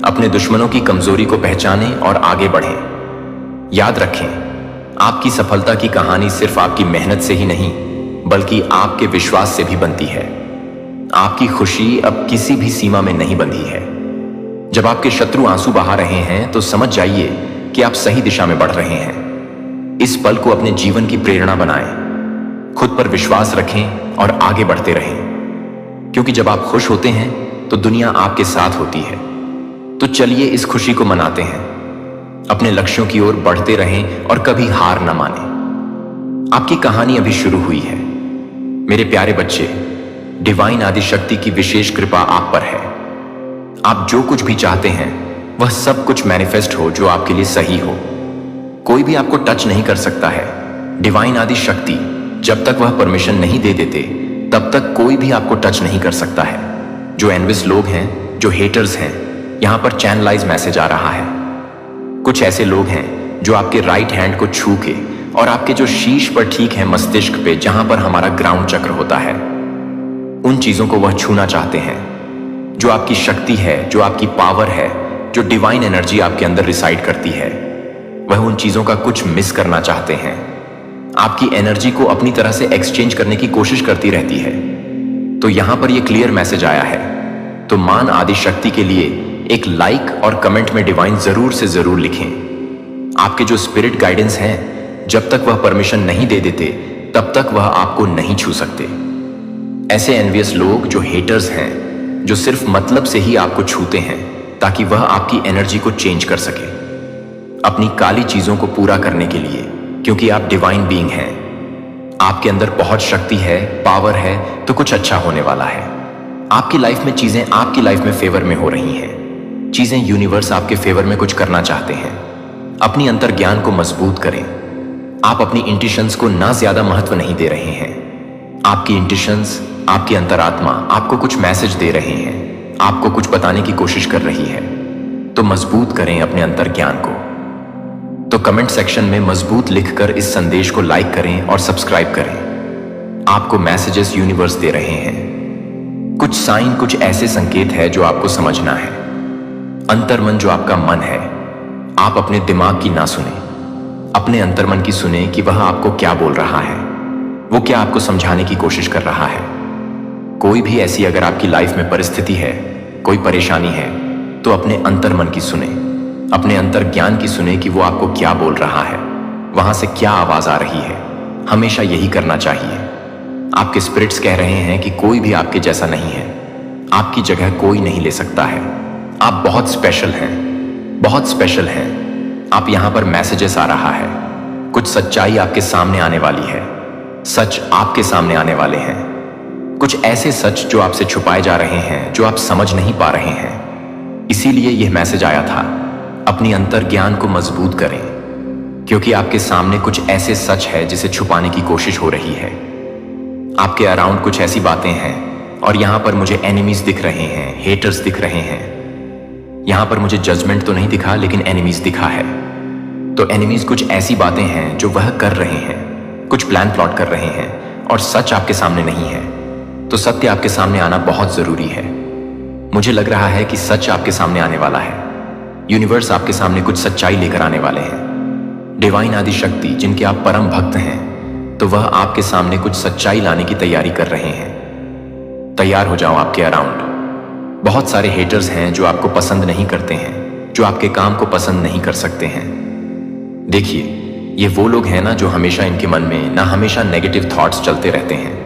अपने दुश्मनों की कमजोरी को पहचानें और आगे बढ़ें। याद रखें, आपकी सफलता की कहानी सिर्फ आपकी मेहनत से ही नहीं, बल्कि आपके विश्वास से भी बनती है। आपकी खुशी अब किसी भी सीमा में नहीं बंधी है। जब आपके शत्रु आंसू बहा रहे हैं, तो समझ जाइए कि आप सही दिशा में बढ़ रहे हैं। इस पल को अपने जीवन की प्रेरणा बनाएं। खुद पर विश्वास रखें और आगे बढ़ते रहें, क्योंकि जब आप खुश होते हैं तो दुनिया आपके साथ होती है। तो चलिए इस खुशी को मनाते हैं। अपने लक्ष्यों की ओर बढ़ते रहें और कभी हार न मानें। आपकी कहानी अभी शुरू हुई है। मेरे प्यारे बच्चे, डिवाइन आदि शक्ति की विशेष कृपा आप पर है। आप जो कुछ भी चाहते हैं वह सब कुछ मैनिफेस्ट हो जो आपके लिए सही हो। कोई भी आपको टच नहीं कर सकता है। डिवाइन आदि शक्ति जब तक वह परमिशन नहीं दे देते, तब तक कोई भी आपको टच नहीं कर सकता है। जो एनविस लोग हैं, जो हेटर्स हैं, यहां पर चैनलाइज मैसेज आ रहा है। कुछ ऐसे लोग हैं जो आपके राइट हैंड को छू के और आपके जो शीश पर ठीक है मस्तिष्क पे, जहां पर हमारा ग्राउंड चक्र होता है, उन चीजों को वह छूना चाहते हैं। जो आपकी शक्ति है, जो आपकी पावर है, जो डिवाइन एनर्जी आपके अंदर रिसाइड करती है, वह उन चीजों का कुछ मिस करना चाहते हैं। आपकी एनर्जी को अपनी तरह से एक्सचेंज करने की कोशिश करती रहती है। तो यहां पर यह क्लियर मैसेज आया है। तो मान आदि शक्ति के लिए एक लाइक और कमेंट में डिवाइन जरूर से जरूर लिखें। आपके जो स्पिरिट गाइडेंस हैं, जब तक वह परमिशन नहीं दे देते, तब तक वह आपको नहीं छू सकते। ऐसे एनवियस लोग जो हेटर्स हैं, जो सिर्फ मतलब से ही आपको छूते हैं ताकि वह आपकी एनर्जी को चेंज कर सके अपनी काली चीजों को पूरा करने के लिए, क्योंकि आप डिवाइन बीइंग हैं। आपके अंदर बहुत शक्ति है, पावर है, तो कुछ अच्छा होने वाला है। आपकी लाइफ में चीजें आपकी लाइफ में फेवर में हो रही हैं। चीजें यूनिवर्स आपके फेवर में कुछ करना चाहते हैं। अपनी अंतर ज्ञान को मजबूत करें। आप अपनी इंट्यूशंस को ना ज्यादा महत्व नहीं दे रहे हैं। आपकी इंट्यूशंस, आपकी अंतरात्मा आपको कुछ मैसेज दे रहे हैं, आपको कुछ बताने की कोशिश कर रही है। तो मजबूत करें अपने अंतर ज्ञान को। तो कमेंट सेक्शन में मजबूत लिखकर इस संदेश को लाइक करें और सब्सक्राइब करें। आपको मैसेजेस यूनिवर्स दे रहे हैं, कुछ साइन, कुछ ऐसे संकेत है जो आपको समझना है। अंतर्मन जो आपका मन है, आप अपने दिमाग की ना सुने, अपने अंतर्मन की सुने कि वह आपको क्या बोल रहा है, वो क्या आपको समझाने की कोशिश कर रहा है। कोई भी ऐसी अगर आपकी लाइफ में परिस्थिति है, कोई परेशानी है, तो अपने अंतर्मन की सुने, अपने अंतर ज्ञान की सुने कि वो आपको क्या बोल रहा है, वहां से क्या आवाज आ रही है। हमेशा यही करना चाहिए। आपके स्पिरिट्स कह रहे हैं कि कोई भी आपके जैसा नहीं है, आपकी जगह कोई नहीं ले सकता है। आप बहुत स्पेशल हैं, बहुत स्पेशल हैं। आप यहां पर मैसेजेस आ रहा है, कुछ सच्चाई आपके सामने आने वाली है, सच आपके सामने आने वाले हैं। कुछ ऐसे सच जो आपसे छुपाए जा रहे हैं, जो आप समझ नहीं पा रहे हैं। इसीलिए यह मैसेज आया था। अपनी अंतर ज्ञान को मजबूत करें, क्योंकि आपके सामने कुछ ऐसे सच है जिसे छुपाने की कोशिश हो रही है। आपके अराउंड कुछ ऐसी बातें हैं और यहां पर मुझे एनिमीज दिख रहे हैं, हेटर्स दिख रहे हैं। यहां पर मुझे जजमेंट तो नहीं दिखा, लेकिन एनिमीज दिखा है। तो एनिमीज कुछ ऐसी बातें हैं जो वह कर रहे हैं, कुछ प्लान प्लॉट कर रहे हैं और सच आपके सामने नहीं है। तो सत्य आपके सामने आना बहुत जरूरी है। मुझे लग रहा है कि सच आपके सामने आने वाला है। यूनिवर्स आपके सामने कुछ सच्चाई लेकर आने वाले हैं। डिवाइन आदि शक्ति जिनके आप परम भक्त हैं, तो वह आपके सामने कुछ सच्चाई लाने की तैयारी कर रहे हैं। तैयार हो जाओ। आपके अराउंड बहुत सारे हेटर्स हैं जो आपको पसंद नहीं करते हैं, जो आपके काम को पसंद नहीं कर सकते हैं। देखिए, ये वो लोग हैं ना जो हमेशा इनके मन में ना हमेशा नेगेटिव थॉट्स चलते रहते हैं।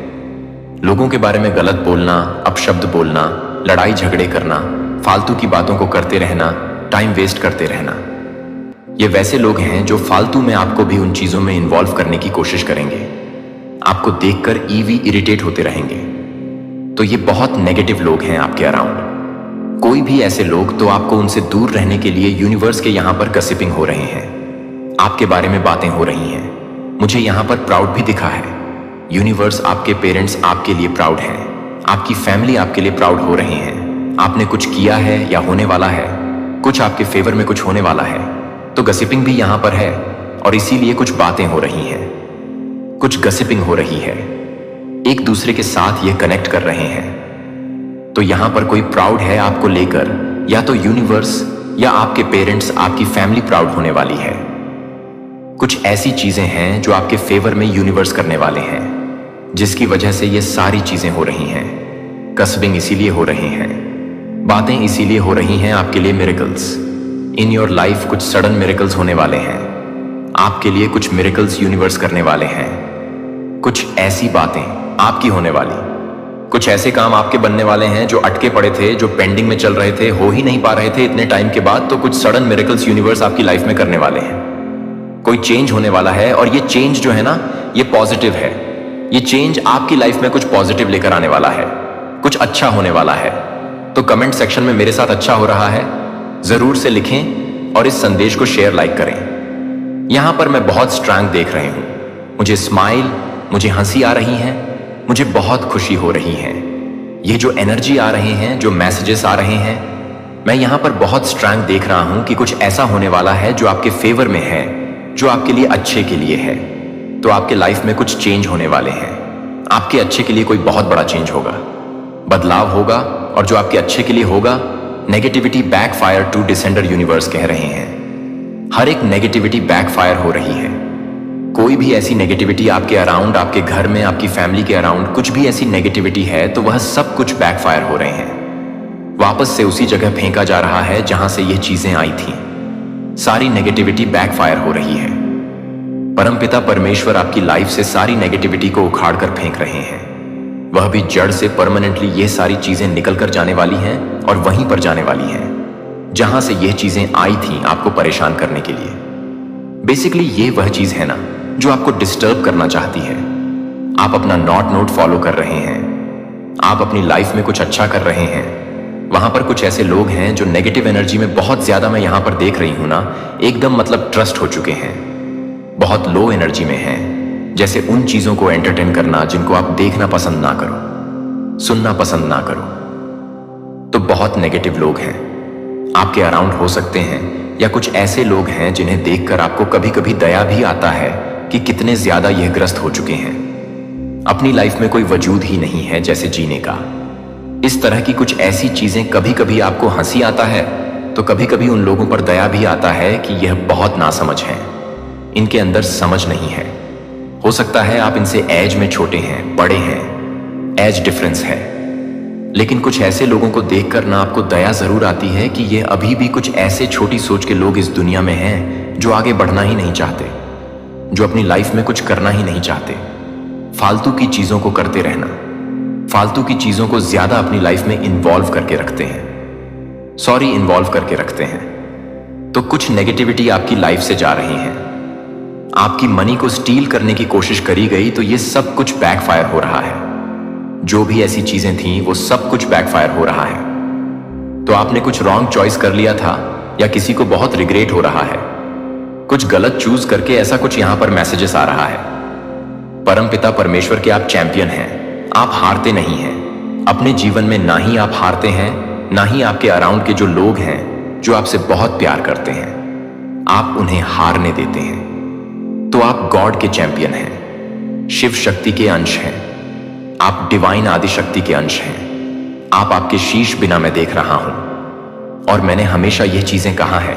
लोगों के बारे में गलत बोलना, अपशब्द बोलना, लड़ाई झगड़े करना, फालतू की बातों को करते रहना, टाइम वेस्ट करते रहना। ये वैसे लोग हैं जो फालतू में आपको भी उन चीजों में इन्वॉल्व करने की कोशिश करेंगे। आपको देखकर ईवी इरिटेट होते रहेंगे। तो ये बहुत नेगेटिव लोग हैं आपके अराउंड। कोई भी ऐसे लोग, तो आपको उनसे दूर रहने के लिए यूनिवर्स के यहां पर गसिपिंग हो रहे हैं, आपके बारे में बातें हो रही हैं। मुझे यहां पर प्राउड भी दिखा है। यूनिवर्स, आपके पेरेंट्स आपके लिए प्राउड हैं, आपकी फैमिली आपके लिए प्राउड हो रहे हैं। आपने कुछ किया है या होने वाला है, कुछ आपके फेवर में कुछ होने वाला है, तो गसिपिंग भी यहां पर है और इसीलिए कुछ बातें हो रही हैं, कुछ गसिपिंग हो रही है। एक दूसरे के साथ ये कनेक्ट कर रहे हैं। तो यहां पर कोई प्राउड है आपको लेकर, या तो यूनिवर्स या आपके पेरेंट्स, आपकी फैमिली प्राउड होने वाली है। कुछ ऐसी चीजें हैं जो आपके फेवर में यूनिवर्स करने वाले हैं, जिसकी वजह से ये सारी चीजें हो रही हैं। गसिपिंग इसीलिए हो रही हैं, बातें इसीलिए हो रही हैं आपके लिए। मिरेकल्स इन योर लाइफ, कुछ सडन मिरेकल्स होने वाले हैं आपके लिए। कुछ मिरेकल्स यूनिवर्स करने वाले हैं। कुछ ऐसी बातें आपकी होने वाली, कुछ ऐसे काम आपके बनने वाले हैं जो अटके पड़े थे, जो पेंडिंग में चल रहे थे, हो ही नहीं पा रहे थे इतने टाइम के बाद। तो कुछ सडन मिरेकल्स यूनिवर्स आपकी लाइफ में करने वाले हैं। कोई चेंज होने वाला है और ये चेंज जो है ना, ये पॉजिटिव है। ये चेंज आपकी लाइफ में कुछ पॉजिटिव लेकर आने वाला है, कुछ अच्छा होने वाला है। तो कमेंट सेक्शन में मेरे साथ अच्छा हो रहा है जरूर से लिखें और इस संदेश को शेयर, लाइक करें। यहां पर मैं बहुत स्ट्रांग देख रही हूं। मुझे स्माइल, मुझे हंसी आ रही है, मुझे बहुत खुशी हो रही है। ये जो एनर्जी आ रहे हैं, जो मैसेजेस आ रहे हैं, मैं यहां पर बहुत स्ट्रांग देख रहा हूं कि कुछ ऐसा होने वाला है जो आपके फेवर में है, जो आपके लिए अच्छे के लिए है। तो आपके लाइफ में कुछ चेंज होने वाले हैं। आपके अच्छे के लिए कोई बहुत बड़ा चेंज होगा, बदलाव होगा। और जो आपके अच्छे के लिए होगा, negativity backfire to the sender, universe कह रहे हैं। हर एक नेगेटिविटी बैकफायर हो रही है। कोई भी ऐसी नेगेटिविटी आपके अराउंड, आपके घर में, आपकी फैमिली के अराउंड कुछ भी ऐसी नेगेटिविटी है, तो वह सब कुछ बैकफायर हो रहे हैं। वापस से उसी जगह फेंका जा रहा है जहां से ये चीजें आई थी। सारी नेगेटिविटी बैकफायर हो रही है। परमपिता परमेश्वर आपकी लाइफ से सारी नेगेटिविटी को उखाड़ कर फेंक रहे हैं। वह भी जड़ से परमानेंटली ये सारी चीजें निकल कर जाने वाली हैं और वहीं पर जाने वाली हैं जहां से ये चीजें आई थी आपको परेशान करने के लिए। बेसिकली ये वह चीज है ना जो आपको डिस्टर्ब करना चाहती है। आप अपना नोट फॉलो कर रहे हैं, आप अपनी लाइफ में कुछ अच्छा कर रहे हैं। वहां पर कुछ ऐसे लोग हैं जो नेगेटिव एनर्जी में बहुत ज्यादा, मैं यहां पर देख रही हूं ना, एकदम मतलब ट्रस्ट हो चुके हैं, बहुत लो एनर्जी में हैं। जैसे उन चीजों को एंटरटेन करना जिनको आप देखना पसंद ना करो, सुनना पसंद ना करो। तो बहुत नेगेटिव लोग हैं आपके अराउंड। हो सकते हैं या कुछ ऐसे लोग हैं जिन्हें देखकर आपको कभी कभी दया भी आता है कि कितने ज्यादा यह ग्रस्त हो चुके हैं। अपनी लाइफ में कोई वजूद ही नहीं है जैसे जीने का। इस तरह की कुछ ऐसी चीजें कभी कभी आपको हंसी आता है तो कभी कभी उन लोगों पर दया भी आता है कि यह बहुत नासमझ हैं, इनके अंदर समझ नहीं है। हो सकता है आप इनसे एज में छोटे हैं, बड़े हैं, एज डिफरेंस है, लेकिन कुछ ऐसे लोगों को देखकर ना आपको दया जरूर आती है कि ये अभी भी कुछ ऐसे छोटी सोच के लोग इस दुनिया में हैं जो आगे बढ़ना ही नहीं चाहते, जो अपनी लाइफ में कुछ करना ही नहीं चाहते, फालतू की चीजों को करते रहना, फालतू की चीजों को ज्यादा अपनी लाइफ में इन्वॉल्व करके रखते हैं, इन्वॉल्व करके रखते हैं। तो कुछ नेगेटिविटी आपकी लाइफ से जा रही है, आपकी मनी को स्टील करने की कोशिश करी गई तो ये सब कुछ बैकफायर हो रहा है। जो भी ऐसी चीजें थी वो सब कुछ बैकफायर हो रहा है। तो आपने कुछ रॉन्ग चॉइस कर लिया था या किसी को बहुत रिग्रेट हो रहा है, कुछ गलत चूज करके ऐसा कुछ यहां पर मैसेजेस आ रहा है। परमपिता परमेश्वर के आप चैंपियन हैं, आप हारते नहीं हैं। अपने जीवन में ना ही आप हारते हैं, ना ही आपके अराउंड के जो लोग हैं जो आपसे बहुत प्यार करते हैं आप उन्हें हारने देते हैं। तो आप गॉड के चैंपियन हैं, शिव शक्ति के अंश हैं, आप डिवाइन आदि शक्ति के अंश हैं। आप आपके शीश बिना मैं देख रहा हूं। और मैंने हमेशा यह चीजें कहा है,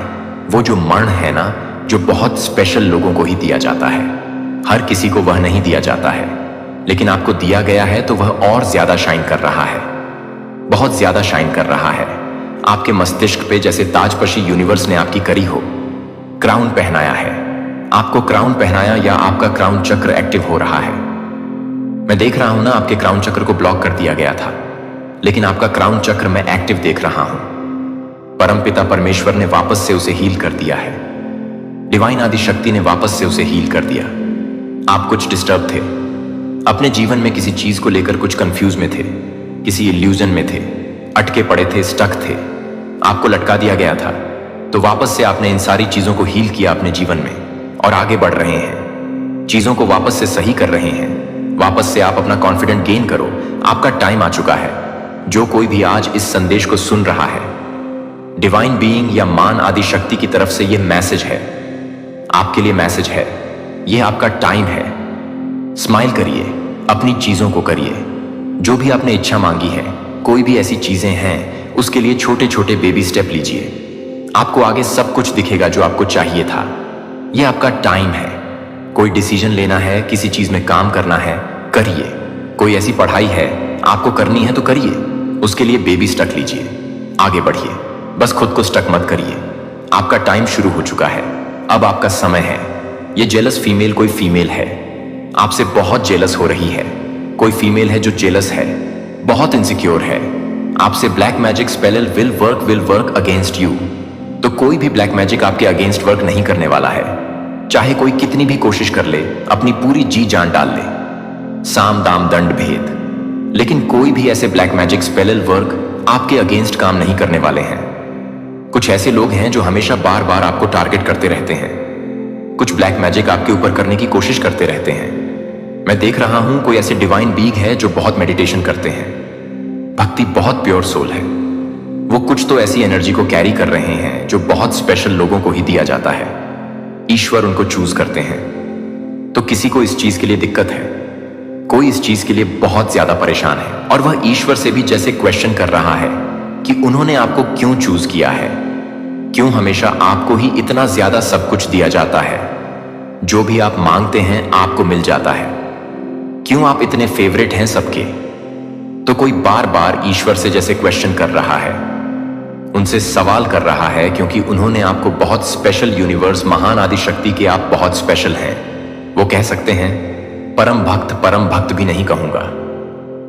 वो जो मर्ण है ना, जो बहुत स्पेशल लोगों को ही दिया जाता है, हर किसी को वह नहीं दिया जाता है, लेकिन आपको दिया गया है तो वह और ज्यादा शाइन कर रहा है, बहुत ज्यादा शाइन कर रहा है। आपके मस्तिष्क पे जैसे ताजपशी यूनिवर्स ने आपकी करी हो, क्राउन पहनाया है, आपको क्राउन पहनाया या आपका क्राउन चक्र एक्टिव हो रहा है। मैं देख रहा हूं ना, आपके क्राउन चक्र को ब्लॉक कर दिया गया था, लेकिन आपका क्राउन चक्र मैं एक्टिव देख रहा हूं। परमपिता परमेश्वर ने वापस से उसे हील कर दिया है, डिवाइन आदि शक्ति ने वापस से उसे हील कर दिया। आप कुछ डिस्टर्ब थे, अपने जीवन में किसी चीज को लेकर कुछ कंफ्यूज में थे, किसी इल्यूजन में थे, अटके पड़े थे, स्टक थे, आपको लटका दिया गया था। तो वापस से आपने इन सारी चीजों को हील किया अपने जीवन में और आगे बढ़ रहे हैं, चीजों को वापस से सही कर रहे हैं। वापस से आप अपना कॉन्फिडेंट गेन करो, आपका टाइम आ चुका है। जो कोई भी आज इस संदेश को सुन रहा है, डिवाइन बीइंग या मान आदि शक्ति की तरफ से यह मैसेज है, आपके लिए मैसेज है, यह आपका टाइम है। स्माइल करिए, अपनी चीजों को करिए। जो भी आपने इच्छा मांगी है, कोई भी ऐसी चीजें हैं, उसके लिए छोटे छोटे बेबी स्टेप लीजिए। आपको आगे सब कुछ दिखेगा जो आपको चाहिए था। यह आपका टाइम है। कोई डिसीजन लेना है, किसी चीज में काम करना है, करिए। कोई ऐसी पढ़ाई है आपको करनी है तो करिए, उसके लिए बेबी स्टेप लीजिए, आगे बढ़िए। बस खुद को स्टक मत करिए। आपका टाइम शुरू हो चुका है, अब आपका समय है। ये जेलस फीमेल कोई फीमेल है, आपसे बहुत जेलस हो रही है। कोई फीमेल है जो जेलस है, बहुत इनसिक्योर है। आपसे black magic spell will work against you. तो कोई भी ब्लैक मैजिक आपके अगेंस्ट वर्क नहीं करने वाला है, चाहे कोई कितनी भी कोशिश कर ले, अपनी पूरी जी जान डाल ले, साम दाम दंड भेद, लेकिन कोई भी ऐसे ब्लैक मैजिक स्पेल वर्क आपके अगेंस्ट काम नहीं करने वाले हैं। कुछ ऐसे लोग हैं जो हमेशा बार बार आपको टारगेट करते रहते हैं, कुछ ब्लैक मैजिक आपके ऊपर करने की कोशिश करते रहते हैं। मैं देख रहा हूं कोई ऐसे डिवाइन बीइंग है जो बहुत मेडिटेशन करते हैं, भक्ति बहुत प्योर सोल है। वो कुछ तो ऐसी एनर्जी को कैरी कर रहे हैं जो बहुत स्पेशल लोगों को ही दिया जाता है। ईश्वर उनको चूज करते हैं। तो किसी को इस चीज के लिए दिक्कत है, कोई इस चीज के लिए बहुत ज्यादा परेशान है और वह ईश्वर से भी जैसे क्वेश्चन कर रहा है कि उन्होंने आपको क्यों चूज किया है, क्यों हमेशा आपको ही इतना ज्यादा सब कुछ दिया जाता है, जो भी आप मांगते हैं आपको मिल जाता है, क्यों आप इतने फेवरेट हैं सबके। तो कोई बार बार ईश्वर से जैसे क्वेश्चन कर रहा है, उनसे सवाल कर रहा है, क्योंकि उन्होंने आपको बहुत स्पेशल यूनिवर्स महान आदि शक्ति के आप बहुत स्पेशल हैं। वो कह सकते हैं परम भक्त भी नहीं कहूंगा,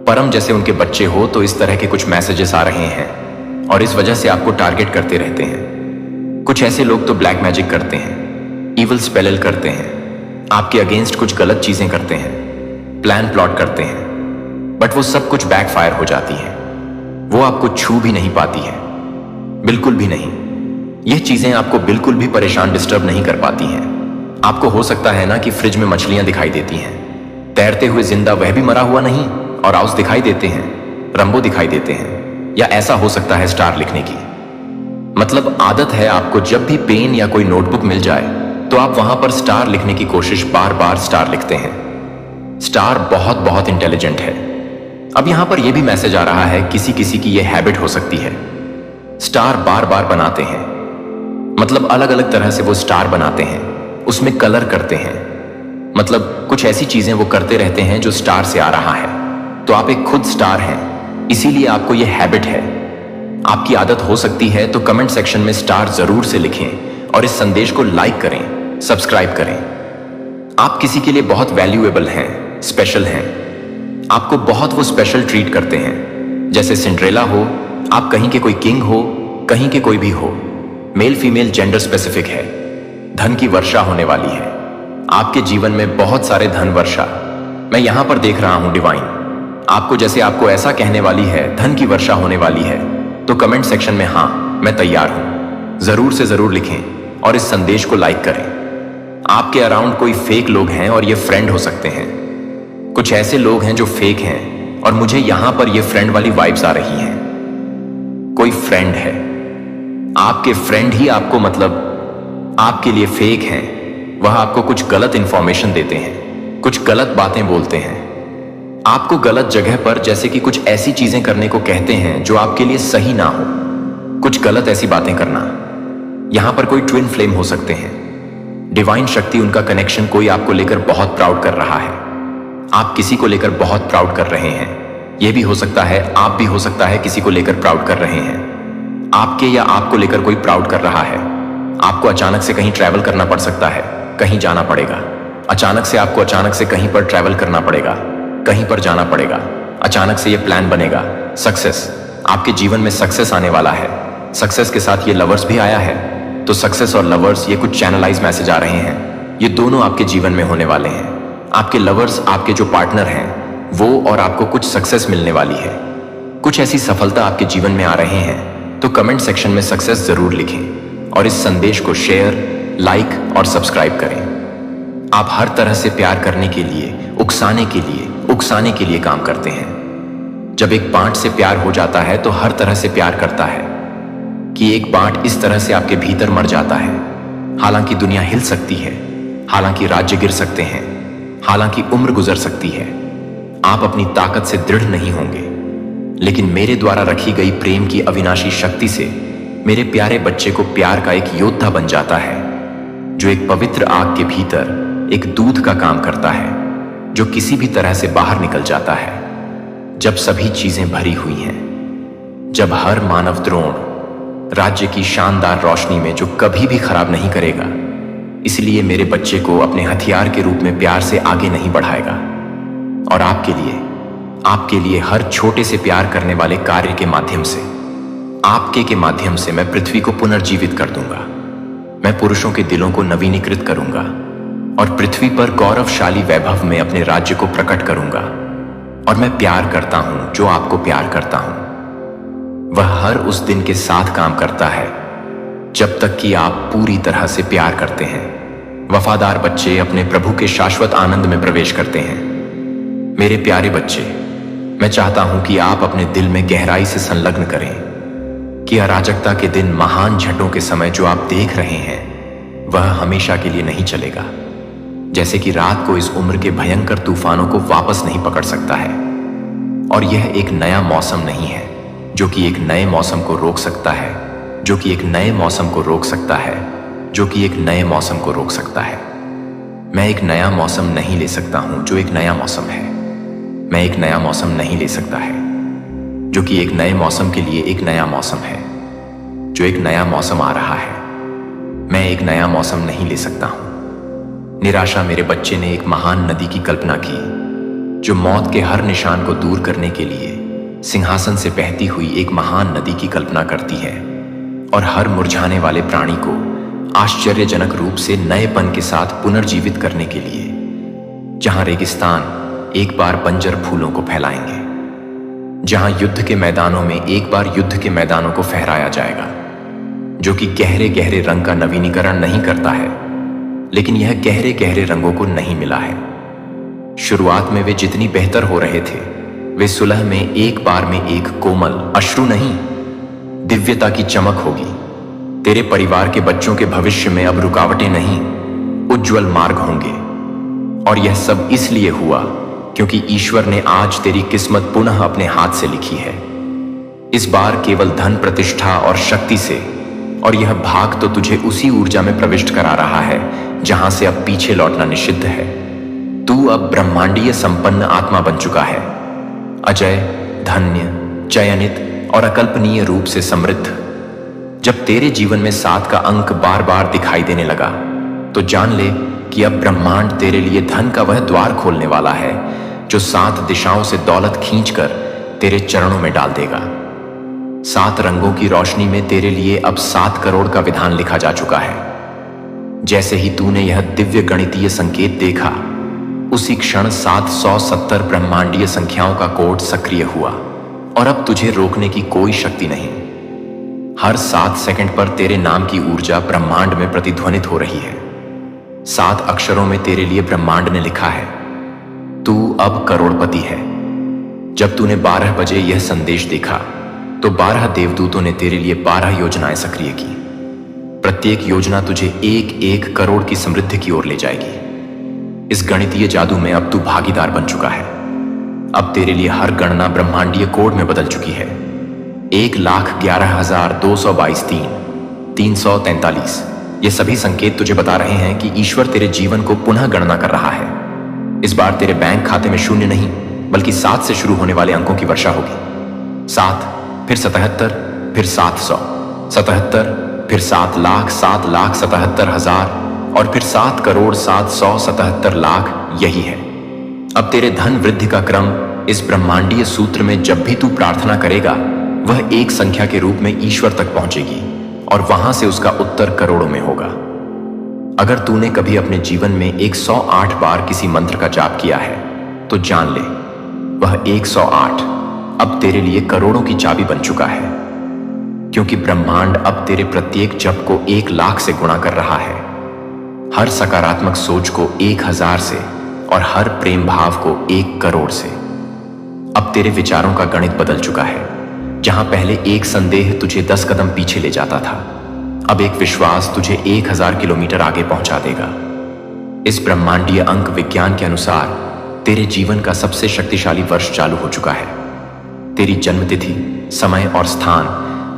परम जैसे उनके बच्चे हो। तो इस तरह के कुछ मैसेजेस आ रहे हैं और इस वजह से आपको टारगेट करते रहते हैं। कुछ ऐसे लोग तो ब्लैक मैजिक करते हैं, इविल स्पेल करते हैं, आपके अगेंस्ट कुछ गलत चीजें करते हैं, प्लान प्लॉट करते हैं, बट वो सब कुछ बैकफायर हो जाती है। वो आपको छू भी नहीं पाती है, बिल्कुल भी नहीं। यह चीजें आपको बिल्कुल भी परेशान डिस्टर्ब नहीं कर पाती हैं। आपको हो सकता है ना कि फ्रिज में मछलियां दिखाई देती हैं, तैरते हुए जिंदा वह भी मरा हुआ नहीं, और आउस दिखाई देते हैं, रंबो दिखाई देते हैं, या ऐसा हो सकता है स्टार लिखने की। मतलब आदत है आपको जब भी पेन या कोई नोटबुक मिल जाए तो आप वहां पर स्टार लिखने की कोशिश बार बार स्टार लिखते हैं। स्टार बहुत बहुत इंटेलिजेंट है। अब यहां पर यह भी मैसेज आ रहा है किसी किसी की यह हैबिट हो सकती है। स्टार बार बार बनाते हैं, मतलब अलग अलग तरह से वो स्टार बनाते हैं, उसमें कलर करते हैं, मतलब कुछ ऐसी चीजें वो करते रहते हैं जो स्टार से आ रहा है। तो आप एक खुद स्टार हैं, इसीलिए आपको यह हैबिट है। आपकी आदत हो सकती है तो कमेंट सेक्शन में स्टार जरूर से लिखें और इस संदेश को लाइक करें, सब्सक्राइब करें। आप किसी के लिए बहुत वैल्यूएबल हैं, स्पेशल हैं। आपको बहुत वो स्पेशल ट्रीट करते हैं, जैसे सिंड्रेला हो, आप कहीं के कोई किंग हो, कहीं के कोई भी हो। मेल फीमेल जेंडर स्पेसिफिक है। धन की वर्षा होने वाली है, आपके जीवन में बहुत सारे धन वर्षा मैं यहां पर देख रहा हूं। डिवाइन आपको जैसे आपको ऐसा कहने वाली है, धन की वर्षा होने वाली है, तो कमेंट सेक्शन में हाँ मैं तैयार हूं जरूर से जरूर लिखें और इस संदेश को लाइक करें। आपके अराउंड कोई फेक लोग हैं और ये फ्रेंड हो सकते हैं। कुछ ऐसे लोग हैं जो फेक हैं और मुझे यहां पर ये फ्रेंड वाली वाइब्स आ रही हैं। कोई फ्रेंड है, आपके फ्रेंड ही आपको मतलब आपके लिए फेक हैं। वह आपको कुछ गलत इंफॉर्मेशन देते हैं, कुछ गलत बातें बोलते हैं, आपको गलत जगह पर जैसे कि कुछ ऐसी चीजें करने को कहते हैं जो आपके लिए सही ना हो, कुछ गलत ऐसी बातें करना। यहां पर कोई ट्विन फ्लेम हो सकते हैं। डिवाइन शक्ति उनका कनेक्शन कोई आपको लेकर बहुत प्राउड कर रहा है, आप किसी को लेकर बहुत प्राउड कर रहे हैं। यह भी हो सकता है आप भी हो सकता है किसी को लेकर प्राउड कर रहे हैं। आपके या आपको लेकर कोई प्राउड कर रहा है। आपको अचानक से कहीं ट्रैवल करना पड़ सकता है, कहीं जाना पड़ेगा। अचानक से आपको अचानक से कहीं पर ट्रैवल करना पड़ेगा, कहीं पर जाना पड़ेगा। अचानक से ये प्लान बनेगा। सक्सेस, आपके जीवन में सक्सेस आने वाला है। सक्सेस के साथ ये लवर्स भी आया है, तो सक्सेस और लवर्स ये कुछ चैनलाइज मैसेज आ रहे हैं। ये दोनों आपके जीवन में होने वाले हैं। आपके लवर्स, आपके जो पार्टनर हैं वो और आपको कुछ सक्सेस मिलने वाली है, कुछ ऐसी सफलता आपके जीवन में आ रहे हैं। तो कमेंट सेक्शन में सक्सेस जरूर लिखें और इस संदेश को शेयर, लाइक और सब्सक्राइब करें। आप हर तरह से प्यार करने के लिए, उकसाने के लिए काम करते हैं। जब एक बांट से प्यार हो जाता है तो हर तरह से प्यार करता है कि एक बांट इस तरह से आपके भीतर मर जाता है। हालांकि दुनिया हिल सकती है, हालांकि राज्य गिर सकते हैं, हालांकि उम्र गुजर सकती है, आप अपनी ताकत से दृढ़ नहीं होंगे, लेकिन मेरे द्वारा रखी गई प्रेम की अविनाशी शक्ति से मेरे प्यारे बच्चे को प्यार का एक योद्धा बन जाता है, जो एक पवित्र आग के भीतर एक दूध का काम करता है, जो किसी भी तरह से बाहर निकल जाता है। जब सभी चीजें भरी हुई हैं, जब हर मानव द्रोण राज्य की शानदार रोशनी में जो कभी भी खराब नहीं करेगा, इसलिए मेरे बच्चे को अपने हथियार के रूप में प्यार से आगे नहीं बढ़ाएगा। और आपके लिए हर छोटे से प्यार करने वाले कार्य के माध्यम से, आपके के माध्यम से मैं पृथ्वी को पुनर्जीवित कर दूंगा। मैं पुरुषों के दिलों को नवीनीकृत करूंगा और पृथ्वी पर गौरवशाली वैभव में अपने राज्य को प्रकट करूंगा। और मैं प्यार करता हूं जो आपको प्यार करता हूं। वह हर उस दिन के साथ काम करता है जब तक कि आप पूरी तरह से प्यार करते हैं। वफादार बच्चे अपने प्रभु के शाश्वत आनंद में प्रवेश करते हैं। मेरे प्यारे बच्चे, मैं चाहता हूं कि आप अपने दिल में गहराई से संलग्न करें कि अराजकता के दिन, महान झटों के समय जो आप देख रहे हैं वह हमेशा के लिए नहीं चलेगा। जैसे कि रात को इस उम्र के भयंकर तूफानों को वापस नहीं पकड़ सकता है। और यह एक नया मौसम नहीं है जो कि एक नए मौसम को रोक सकता है, जो कि एक नए मौसम को रोक सकता है, जो कि एक नए मौसम को रोक सकता है। मैं एक नया मौसम नहीं ले सकता हूं जो एक नया मौसम है। मैं एक नया मौसम नहीं ले सकता है जो कि एक नए मौसम के लिए एक नया मौसम है, जो एक नया मौसम आ रहा है। मैं एक नया मौसम नहीं ले सकता हूं। निराशा मेरे बच्चे ने एक महान नदी की कल्पना की जो मौत के हर निशान को दूर करने के लिए सिंहासन से बहती हुई एक महान नदी की कल्पना करती है और हर मुरझाने वाले प्राणी को आश्चर्यजनक रूप से नएपन के साथ पुनर्जीवित करने के लिए, जहां रेगिस्तान एक बार बंजर फूलों को फैलाएंगे, जहां युद्ध के मैदानों में एक बार युद्ध के मैदानों को फहराया जाएगा, जो कि गहरे गहरे रंग का नवीनीकरण नहीं करता है, लेकिन यह गहरे गहरे रंगों को नहीं मिला है। शुरुआत में वे जितनी बेहतर हो रहे थे, वे सुलह में एक बार में एक कोमल अश्रु नहीं, दिव्यता की चमक होगी तेरे परिवार के बच्चों के भविष्य में अब रुकावटें नहीं, उज्जवल मार्ग होंगे। और यह सब इसलिए हुआ क्योंकि ईश्वर ने आज तेरी किस्मत पुनः अपने हाथ से लिखी है। इस बार केवल धन, प्रतिष्ठा और शक्ति से, और यह भाग तो तुझे उसी ऊर्जा में प्रविष्ट करा रहा है जहां से अब पीछे लौटना निषिद्ध है। तू अब ब्रह्मांडीय संपन्न आत्मा बन चुका है, अजय, धन्य, चयनित और अकल्पनीय रूप से समृद्ध। जब तेरे जीवन में 7 का अंक बार बार दिखाई देने लगा तो जान ले कि अब ब्रह्मांड तेरे लिए धन का वह द्वार खोलने वाला है जो 7 दिशाओं से दौलत खींचकर तेरे चरणों में डाल देगा। 7 रंगों की रोशनी में तेरे लिए अब 7 करोड़ का विधान लिखा जा चुका है। जैसे ही तूने यह दिव्य गणितीय संकेत देखा, उसी क्षण 770 ब्रह्मांडीय संख्याओं का कोड सक्रिय हुआ और अब तुझे रोकने की कोई शक्ति नहीं। हर 7 सेकंड पर तेरे नाम की ऊर्जा ब्रह्मांड में प्रतिध्वनित हो रही है। 7 अक्षरों में तेरे लिए ब्रह्मांड ने लिखा है, तू अब करोड़पति है। जब तूने 12 बजे यह संदेश देखा तो 12 देवदूतों ने तेरे लिए 12 योजनाएं सक्रिय की। प्रत्येक योजना तुझे 1-1 करोड़ की समृद्धि की ओर ले जाएगी। इस गणितीय जादू में अब तू भागीदार बन चुका है। अब तेरे लिए हर गणना ब्रह्मांडीय कोड में बदल चुकी है। 1,11,222 343 ये सभी संकेत तुझे बता रहे हैं कि ईश्वर तेरे जीवन को पुनः गणना कर रहा है। इस बार तेरे बैंक खाते में 0 नहीं बल्कि 7 से शुरू होने वाले अंकों की वर्षा होगी। 7, फिर 77, फिर 700, 77, फिर 7 लाख, 7,77,000 और फिर 7 करोड़ 777 लाख। यही है अब तेरे धन वृद्धि का क्रम। इस ब्रह्मांडीय सूत्र में जब भी तू प्रार्थना करेगा, वह एक संख्या के रूप में ईश्वर तक पहुंचेगी और वहां से उसका उत्तर करोड़ों में होगा। अगर तूने कभी अपने जीवन में 108 बार किसी मंत्र का जाप किया है तो जान ले, वह 108 अब तेरे लिए करोड़ों की चाबी बन चुका है, क्योंकि ब्रह्मांड अब तेरे प्रत्येक जप को 1 लाख से गुणा कर रहा है, हर सकारात्मक सोच को 1000 से और हर प्रेम भाव को 1 करोड़ से। अब तेरे विचारों का गणित बदल चुका है। जहां पहले एक संदेह तुझे 10 कदम पीछे ले जाता था, अब एक विश्वास तुझे 1000 किलोमीटर आगे पहुंचा देगा। इस ब्रह्मांडीय अंक विज्ञान के अनुसार तेरे जीवन का सबसे शक्तिशाली वर्ष चालू हो चुका है। तेरी जन्मतिथि, समय और स्थान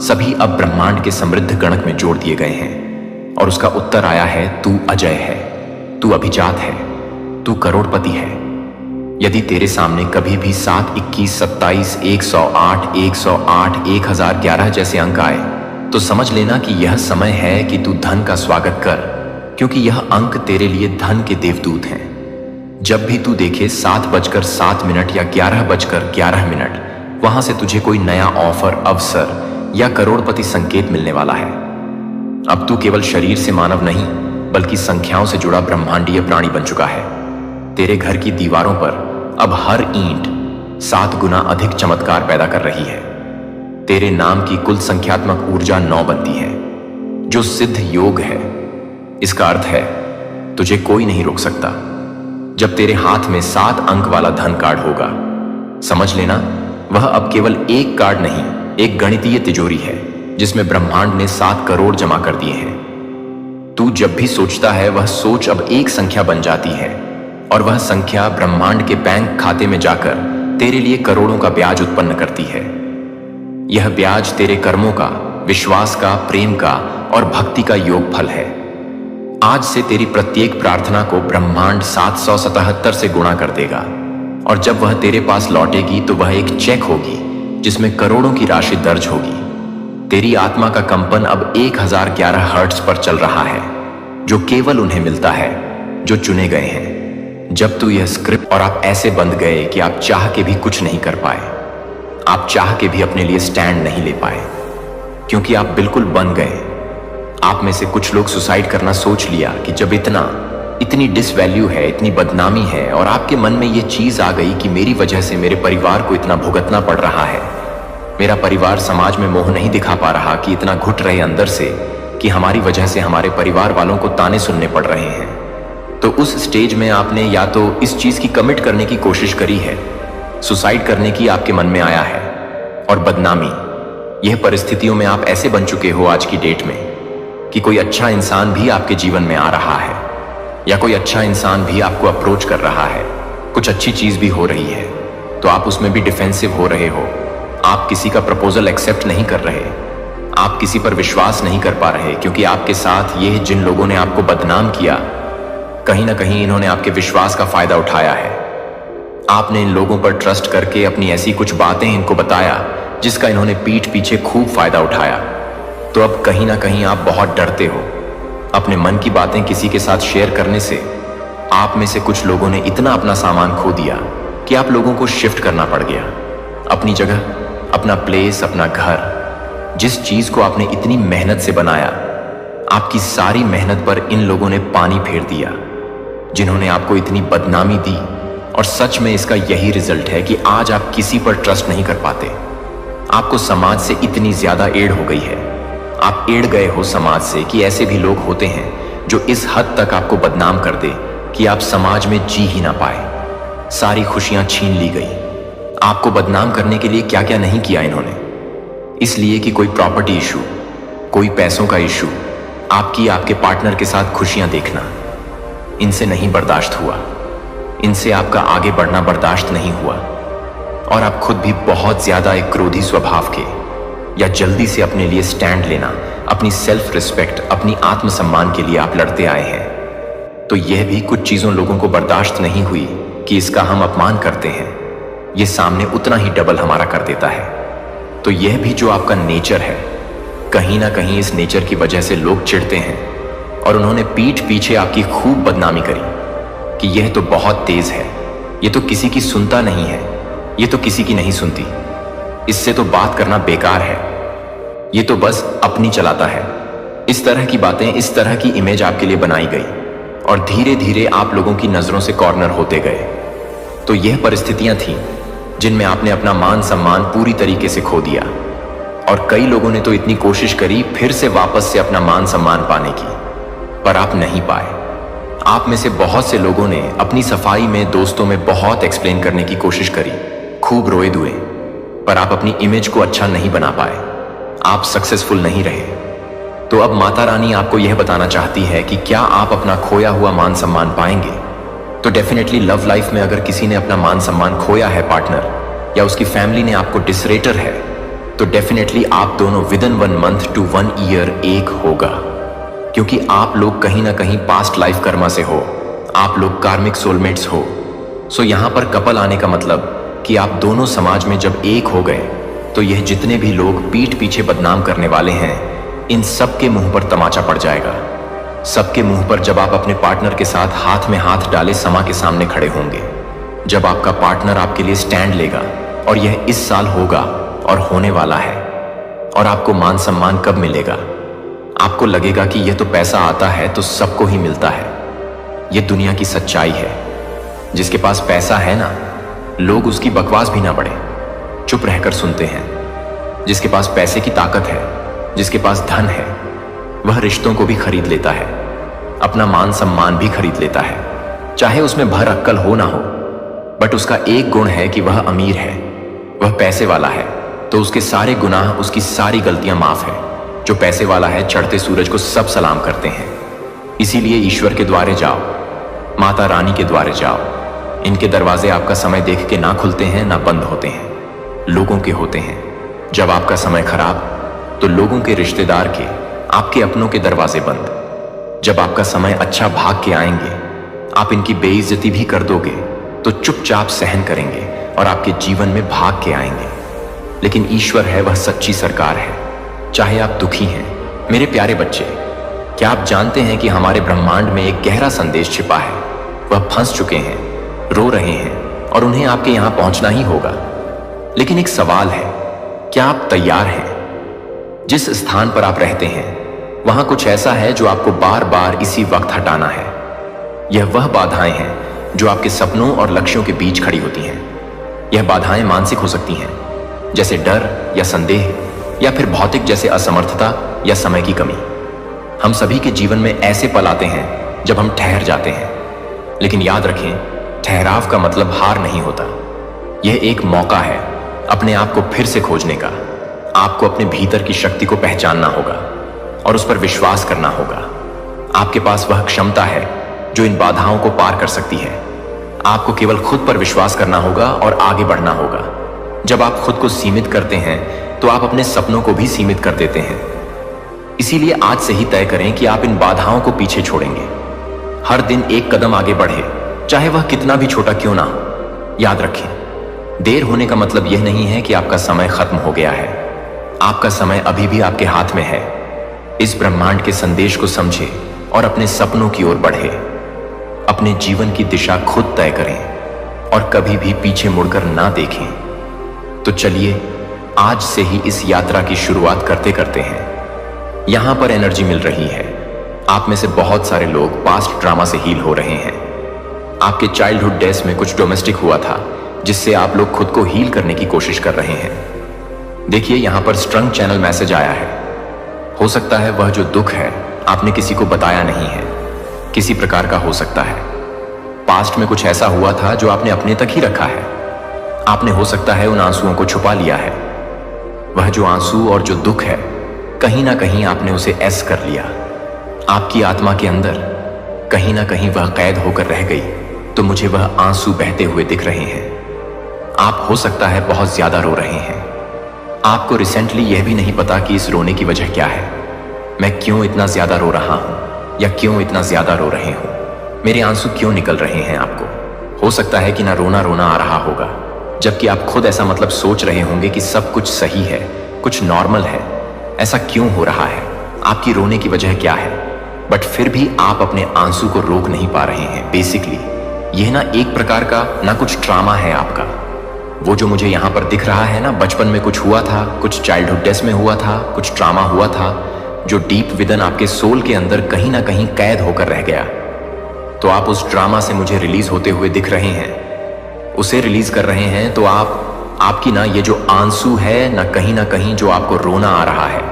सभी अब ब्रह्मांड के समृद्ध गणक में जोड़ दिए गए हैं और उसका उत्तर आया है, तू अजय है, तू अभिजात है, तू करोड़पति है। यदि तेरे सामने कभी भी 7, 21, 27, 108, 108, 1011 जैसे अंक आए तो समझ लेना कि यह समय है कि तू धन का स्वागत कर, क्योंकि यह अंक तेरे लिए धन के देवदूत हैं। जब भी तू देखे 7:07 या 11:11, वहां से तुझे कोई नया ऑफर, अवसर या करोड़पति संकेत मिलने वाला है। अब तू केवल शरीर से मानव नहीं बल्कि संख्याओं से जुड़ा ब्रह्मांडीय प्राणी बन चुका है। तेरे घर की दीवारों पर अब हर ईंट 7 गुना अधिक चमत्कार पैदा कर रही है। तेरे नाम की कुल संख्यात्मक ऊर्जा 9 बनती है, जो सिद्ध योग है। इसका अर्थ है तुझे कोई नहीं रोक सकता। जब तेरे हाथ में 7 अंक वाला धन कार्ड होगा, समझ लेना वह अब केवल एक कार्ड नहीं, एक गणितीय तिजोरी है जिसमें ब्रह्मांड ने 7 करोड़ जमा कर दिए हैं। तू जब भी सोचता है, वह सोच अब एक संख्या बन जाती है और वह संख्या ब्रह्मांड के बैंक खाते में जाकर तेरे लिए करोड़ों का ब्याज उत्पन्न करती है। यह ब्याज तेरे कर्मों का, विश्वास का, प्रेम का और भक्ति का योग फल है। आज से तेरी प्रत्येक प्रार्थना को ब्रह्मांड 777 से गुणा कर देगा और जब वह तेरे पास लौटेगी तो वह एक चेक होगी जिसमें करोड़ों की राशि दर्ज होगी। तेरी आत्मा का कंपन अब 1011 हर्ट्ज पर चल रहा है, जो केवल उन्हें मिलता है जो चुने गए हैं। जब तू यह स्क्रिप्ट और आप ऐसे बंध गए कि आप चाह के भी कुछ नहीं कर पाए, आप चाह के भी अपने लिए स्टैंड नहीं ले पाए, क्योंकि आप बिल्कुल बन गए। आप में से कुछ लोग सुसाइड करना सोच लिया कि जब इतनी डिसवैल्यू है, इतनी बदनामी है और आपके मन में यह चीज आ गई कि मेरी वजह से मेरे परिवार को इतना भुगतना पड़ रहा है, मेरा परिवार समाज में मोह नहीं दिखा पा रहा कि इतना घुट रहे अंदर से कि हमारी वजह से हमारे परिवार वालों को ताने सुनने पड़ रहे हैं। तो उस स्टेज में आपने या तो इस चीज की कमिट करने की कोशिश करी है, सुसाइड करने की आपके मन में आया है, और बदनामी, यह परिस्थितियों में आप ऐसे बन चुके हो आज की डेट में कि कोई अच्छा इंसान भी आपके जीवन में आ रहा है, या कोई अच्छा इंसान भी आपको अप्रोच कर रहा है, कुछ अच्छी चीज भी हो रही है, तो आप उसमें भी डिफेंसिव हो रहे हो। आप किसी का प्रपोजल एक्सेप्ट नहीं कर रहे, आप किसी पर विश्वास नहीं कर पा रहे, क्योंकि आपके साथ ये जिन लोगों ने आपको बदनाम किया, कहीं ना कहीं इन्होंने आपके विश्वास का फायदा उठाया है। आपने इन लोगों पर ट्रस्ट करके अपनी ऐसी कुछ बातें इनको बताया जिसका इन्होंने पीठ पीछे खूब फायदा उठाया। तो अब कहीं ना कहीं आप बहुत डरते हो अपने मन की बातें किसी के साथ शेयर करने से। आप में से कुछ लोगों ने इतना अपना सामान खो दिया कि आप लोगों को शिफ्ट करना पड़ गया। अपनी जगह, अपना प्लेस, अपना घर, जिस चीज को आपने इतनी मेहनत से बनाया, आपकी सारी मेहनत पर इन लोगों ने पानी फेर दिया, जिन्होंने आपको इतनी बदनामी दी। और सच में इसका यही रिजल्ट है कि आज आप किसी पर ट्रस्ट नहीं कर पाते। आपको समाज से इतनी ज्यादा एड़ हो गई है, आप एड़ गए हो समाज से कि ऐसे भी लोग होते हैं जो इस हद तक आपको बदनाम कर दे कि आप समाज में जी ही ना पाए। सारी खुशियां छीन ली गई। आपको बदनाम करने के लिए क्या क्या नहीं किया इन्होंने, इसलिए कि कोई प्रॉपर्टी इशू, कोई पैसों का इशू, आपकी आपके पार्टनर के साथ खुशियां देखना, इनसे नहीं बर्दाश्त हुआ। इनसे आपका आगे बढ़ना बर्दाश्त नहीं हुआ, और आप खुद भी बहुत ज्यादा एक क्रोधी स्वभाव के, या जल्दी से अपने लिए स्टैंड लेना, अपनी सेल्फ रिस्पेक्ट, अपनी आत्मसम्मान के लिए आप लड़ते आए हैं। तो यह भी कुछ चीजों लोगों को बर्दाश्त नहीं हुई कि इसका हम अपमान करते हैं, यह सामने उतना ही डबल हमारा कर देता है। तो यह भी जो आपका नेचर है, कहीं ना कहीं इस नेचर की वजह से लोग चिढ़ते हैं, और उन्होंने पीठ पीछे आपकी खूब बदनामी करी कि यह तो बहुत तेज है, यह तो किसी की सुनता नहीं है, यह तो किसी की नहीं सुनती, इससे तो बात करना बेकार है, यह तो बस अपनी चलाता है। इस तरह की बातें, इस तरह की इमेज आपके लिए बनाई गई, और धीरे धीरे आप लोगों की नजरों से कॉर्नर होते गए। तो यह परिस्थितियां थीं जिनमें आपने अपना मान सम्मान पूरी तरीके से खो दिया, और कई लोगों ने तो इतनी कोशिश करी फिर से वापस से अपना मान सम्मान पाने की, पर आप नहीं पाए। आप में से बहुत से लोगों ने अपनी सफाई में, दोस्तों में बहुत एक्सप्लेन करने की कोशिश करी, खूब रोए दुए, पर आप अपनी इमेज को अच्छा नहीं बना पाए, आप सक्सेसफुल नहीं रहे। तो अब माता रानी आपको यह बताना चाहती है कि क्या आप अपना खोया हुआ मान सम्मान पाएंगे? तो डेफिनेटली लव लाइफ में अगर किसी ने अपना मान सम्मान खोया है, पार्टनर या उसकी फैमिली ने आपको डिसरेटर है, तो डेफिनेटली आप दोनों विदिन 1 मंथ टू 1 ईयर एक होगा, क्योंकि आप लोग कहीं ना कहीं पास्ट लाइफ कर्मा से हो, आप लोग कार्मिक सोलमेट्स हो। सो यहां पर कपल आने का मतलब कि आप दोनों समाज में जब एक हो गए, तो यह जितने भी लोग पीठ पीछे बदनाम करने वाले हैं, इन सब के मुंह पर तमाचा पड़ जाएगा। सबके मुंह पर जब आप अपने पार्टनर के साथ हाथ में हाथ डाले समा के सामने खड़े होंगे, जब आपका पार्टनर आपके लिए स्टैंड लेगा, और यह इस साल होगा और होने वाला है। और आपको मान सम्मान कब मिलेगा? आपको लगेगा कि यह तो पैसा आता है तो सबको ही मिलता है। यह दुनिया की सच्चाई है। जिसके पास पैसा है ना, लोग उसकी बकवास भी ना पड़े, चुप रहकर सुनते हैं। जिसके पास पैसे की ताकत है, जिसके पास धन है, वह रिश्तों को भी खरीद लेता है, अपना मान सम्मान भी खरीद लेता है, चाहे उसमें भर अक्कल हो ना हो। बट उसका एक गुण है कि वह अमीर है, वह पैसे वाला है, तो उसके सारे गुनाह, उसकी सारी गलतियां माफ है। जो पैसे वाला है, चढ़ते सूरज को सब सलाम करते हैं। इसीलिए ईश्वर के द्वारे जाओ, माता रानी के द्वारे जाओ। इनके दरवाजे आपका समय देख के ना खुलते हैं ना बंद होते हैं, लोगों के होते हैं। जब आपका समय खराब, तो लोगों के, रिश्तेदार के, आपके अपनों के दरवाजे बंद। जब आपका समय अच्छा, भाग के आएंगे, आप इनकी बेइज्जती भी कर दोगे तो चुपचाप सहन करेंगे और आपके जीवन में भाग के आएंगे। लेकिन ईश्वर है, वह सच्ची सरकार है। चाहे आप दुखी हैं, मेरे प्यारे बच्चे, क्या आप जानते हैं कि हमारे ब्रह्मांड में एक गहरा संदेश छिपा है? वह फंस चुके हैं, रो रहे हैं, और उन्हें आपके यहां पहुंचना ही होगा। लेकिन एक सवाल है, क्या आप तैयार हैं? जिस स्थान पर आप रहते हैं, वहां कुछ ऐसा है जो आपको बार बार इसी वक्त हटाना है। यह वह बाधाएं हैं जो आपके सपनों और लक्ष्यों के बीच खड़ी होती हैं। यह बाधाएं मानसिक हो सकती हैं, जैसे डर या संदेह, या फिर भौतिक जैसे असमर्थता या समय की कमी। हम सभी के जीवन में ऐसे पल आते हैं जब हम ठहर जाते हैं, लेकिन याद रखें, ठहराव का मतलब हार नहीं होता। यह एक मौका है अपने आप को फिर से खोजने का। आपको अपने भीतर की शक्ति को पहचानना होगा। और उस पर विश्वास करना होगा। आपके पास वह क्षमता है जो इन बाधाओं को पार कर सकती है। आपको केवल खुद पर विश्वास करना होगा और आगे बढ़ना होगा। जब आप खुद को सीमित करते हैं तो आप अपने सपनों को भी सीमित कर देते हैं। इसीलिए आज से ही तय करें कि आप इन बाधाओं को पीछे छोड़ेंगे। हर दिन एक कदम आगे बढ़े, चाहे वह कितना भी छोटा क्यों ना हो। याद रखें, देर होने का मतलब यह नहीं है कि आपका समय खत्म हो गया है। आपका समय अभी भी आपके हाथ में है। इस ब्रह्मांड के संदेश को समझें और अपने सपनों की ओर बढ़े। अपने जीवन की दिशा खुद तय करें और कभी भी पीछे मुड़कर ना देखें। तो चलिए आज से ही इस यात्रा की शुरुआत करते करते हैं। यहां पर एनर्जी मिल रही है। आप में से बहुत सारे लोग पास्ट ड्रामा से हील हो रहे हैं। आपके चाइल्डहुड डेज में कुछ डोमेस्टिक हुआ था जिससे आप लोग खुद को हील करने की कोशिश कर रहे हैं। देखिए, यहां पर स्ट्रंग चैनल मैसेज आया है। हो सकता है वह जो दुख है आपने किसी को बताया नहीं है, किसी प्रकार का हो सकता है। पास्ट में कुछ ऐसा हुआ था जो आपने अपने तक ही रखा है। आपने हो सकता है उन आंसुओं को छुपा लिया है। वह जो आंसू और जो दुख है, कहीं ना कहीं आपने उसे ऐस कर लिया। आपकी आत्मा के अंदर कहीं ना कहीं वह कैद होकर रह गई। तो मुझे वह आंसू बहते हुए दिख रहे हैं। आप हो सकता है बहुत ज्यादा रो रहे हैं। आपको रिसेंटली यह भी नहीं पता कि इस रोने की वजह क्या है। मैं क्यों इतना ज्यादा रो रहा हूं या क्यों इतना ज्यादा रो रहे हूं, मेरे आंसू क्यों निकल रहे हैं। आपको हो सकता है कि ना रोना रोना आ रहा होगा, जबकि आप खुद ऐसा मतलब सोच रहे होंगे कि सब कुछ सही है, कुछ नॉर्मल है। ऐसा क्यों हो रहा है, आपकी रोने की वजह क्या है? बट फिर भी आप अपने आंसू को रोक नहीं पा रहे हैं। बेसिकली यह ना एक प्रकार का ना कुछ ट्रामा है आपका। वो जो मुझे यहाँ पर दिख रहा है ना, बचपन में कुछ हुआ था, कुछ चाइल्डहुड डेज में हुआ था, कुछ ट्रामा हुआ था जो डीप विदन आपके सोल के अंदर कहीं ना कहीं कैद होकर रह गया। तो आप उस ड्रामा से मुझे रिलीज होते हुए दिख रहे हैं, उसे रिलीज कर रहे हैं। तो आपकी ना ये जो आंसू है ना कहीं जो आपको रोना आ रहा है,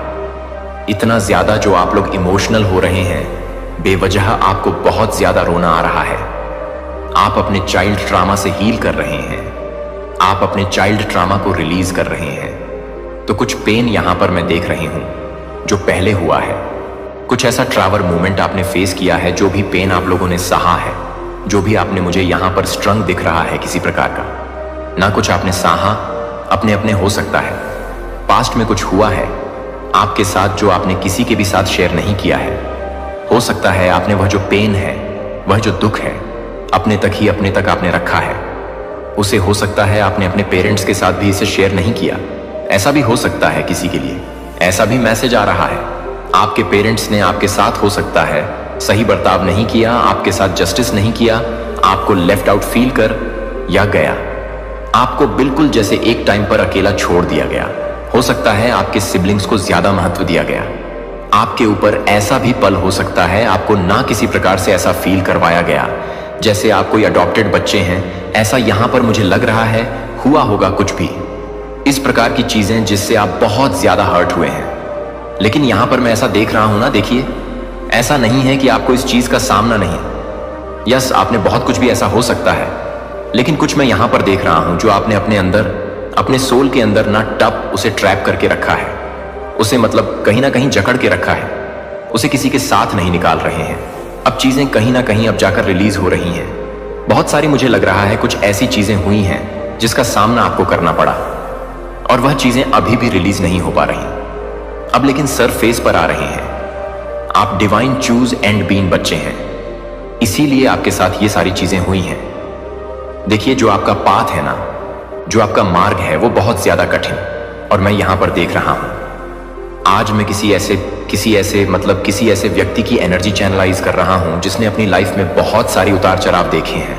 इतना ज्यादा जो आप लोग इमोशनल हो रहे हैं, बेवजह आपको बहुत ज्यादा रोना आ रहा है। आप अपने चाइल्ड ट्रामा से हील कर रहे हैं। आप अपने चाइल्ड ट्रामा को रिलीज कर रहे हैं। तो कुछ पेन यहां पर मैं देख रही हूं जो पहले हुआ है। कुछ ऐसा ट्रैवल मोमेंट आपने फेस किया है, जो भी पेन आप लोगों ने सहा है, जो भी आपने मुझे यहां पर स्ट्रंग दिख रहा है किसी प्रकार का, ना कुछ आपने सहा अपने अपने हो सकता है। पास्ट में कुछ हुआ है आपके साथ जो आपने किसी के भी साथ शेयर नहीं किया है। हो सकता है आपने वह जो पेन है, वह जो दुख है, अपने तक आपने रखा है। उसे हो सकता है आपने अपने पेरेंट्स के साथ भी इसे शेयर नहीं किया। ऐसा भी हो सकता है किसी के लिए। ऐसा भी मैसेज आ रहा है, आपके पेरेंट्स ने आपके साथ हो सकता है सही बर्ताव नहीं किया, आपके साथ जस्टिस नहीं किया, आपको लेफ्ट आउट फील कर या गया। आपको बिल्कुल जैसे एक टाइम पर अकेला छोड़ दिया गया। हो सकता है आपके सिबलिंग्स को ज्यादा महत्व दिया गया। आपके ऊपर ऐसा भी पल हो सकता है आपको ना किसी प्रकार से ऐसा फील करवाया गया जैसे आप कोई अडॉप्टेड बच्चे हैं। ऐसा यहां पर मुझे लग रहा है हुआ होगा कुछ भी इस प्रकार की चीजें जिससे आप बहुत ज्यादा हर्ट हुए हैं। लेकिन यहां पर मैं ऐसा देख रहा हूं ना, देखिए, ऐसा नहीं है कि आपको इस चीज का सामना नहीं। यस, आपने बहुत कुछ भी ऐसा हो सकता है, लेकिन कुछ मैं यहां पर देख रहा हूं जो आपने अपने अंदर, अपने सोल के अंदर ना टप उसे ट्रैप करके रखा है। उसे मतलब कहीं ना कहीं जकड़ के रखा है। उसे किसी के साथ नहीं निकाल रहे हैं। अब चीजें कहीं ना कहीं अब जाकर रिलीज हो रही हैं। बहुत सारी मुझे लग रहा है कुछ ऐसी चीजें हुई हैं जिसका सामना आपको करना पड़ा और वह चीजें अभी भी रिलीज नहीं हो पा रही। अब लेकिन सरफेस पर आ रहे हैं। आप डिवाइन चूज एंड बीन बच्चे हैं, इसीलिए आपके साथ ये सारी चीजें हुई हैं। देखिए, जो आपका पाथ है ना, जो आपका मार्ग है, वो बहुत ज्यादा कठिन और मैं यहां पर देख रहा हूं। आज मैं किसी ऐसे व्यक्ति की एनर्जी चैनलाइज कर रहा हूं जिसने अपनी लाइफ में बहुत सारी उतार चढ़ाव देखे हैं,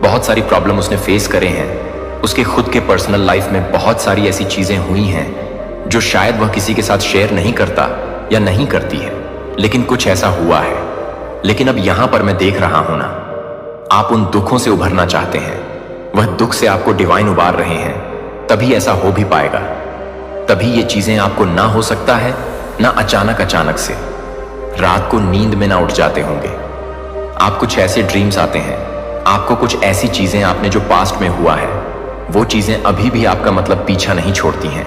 बहुत सारी प्रॉब्लम उसने फेस करे हैं। उसके खुद के पर्सनल लाइफ में बहुत सारी ऐसी चीजें हुई हैं जो शायद वह किसी के साथ शेयर नहीं करता या नहीं करती है, लेकिन कुछ ऐसा हुआ है। लेकिन अब यहां पर मैं देख रहा हूं ना, आप उन दुखों से उभरना चाहते हैं। वह दुख से आपको डिवाइन उबार रहे हैं, तभी ऐसा हो भी पाएगा। तभी ये चीजें आपको ना हो सकता है ना अचानक से रात को नींद में ना उठ जाते होंगे। आप कुछ ऐसे ड्रीम्स आते हैं, आपको कुछ ऐसी चीजें आपने जो पास्ट में हुआ है, वो चीजें अभी भी आपका मतलब पीछा नहीं छोड़ती हैं।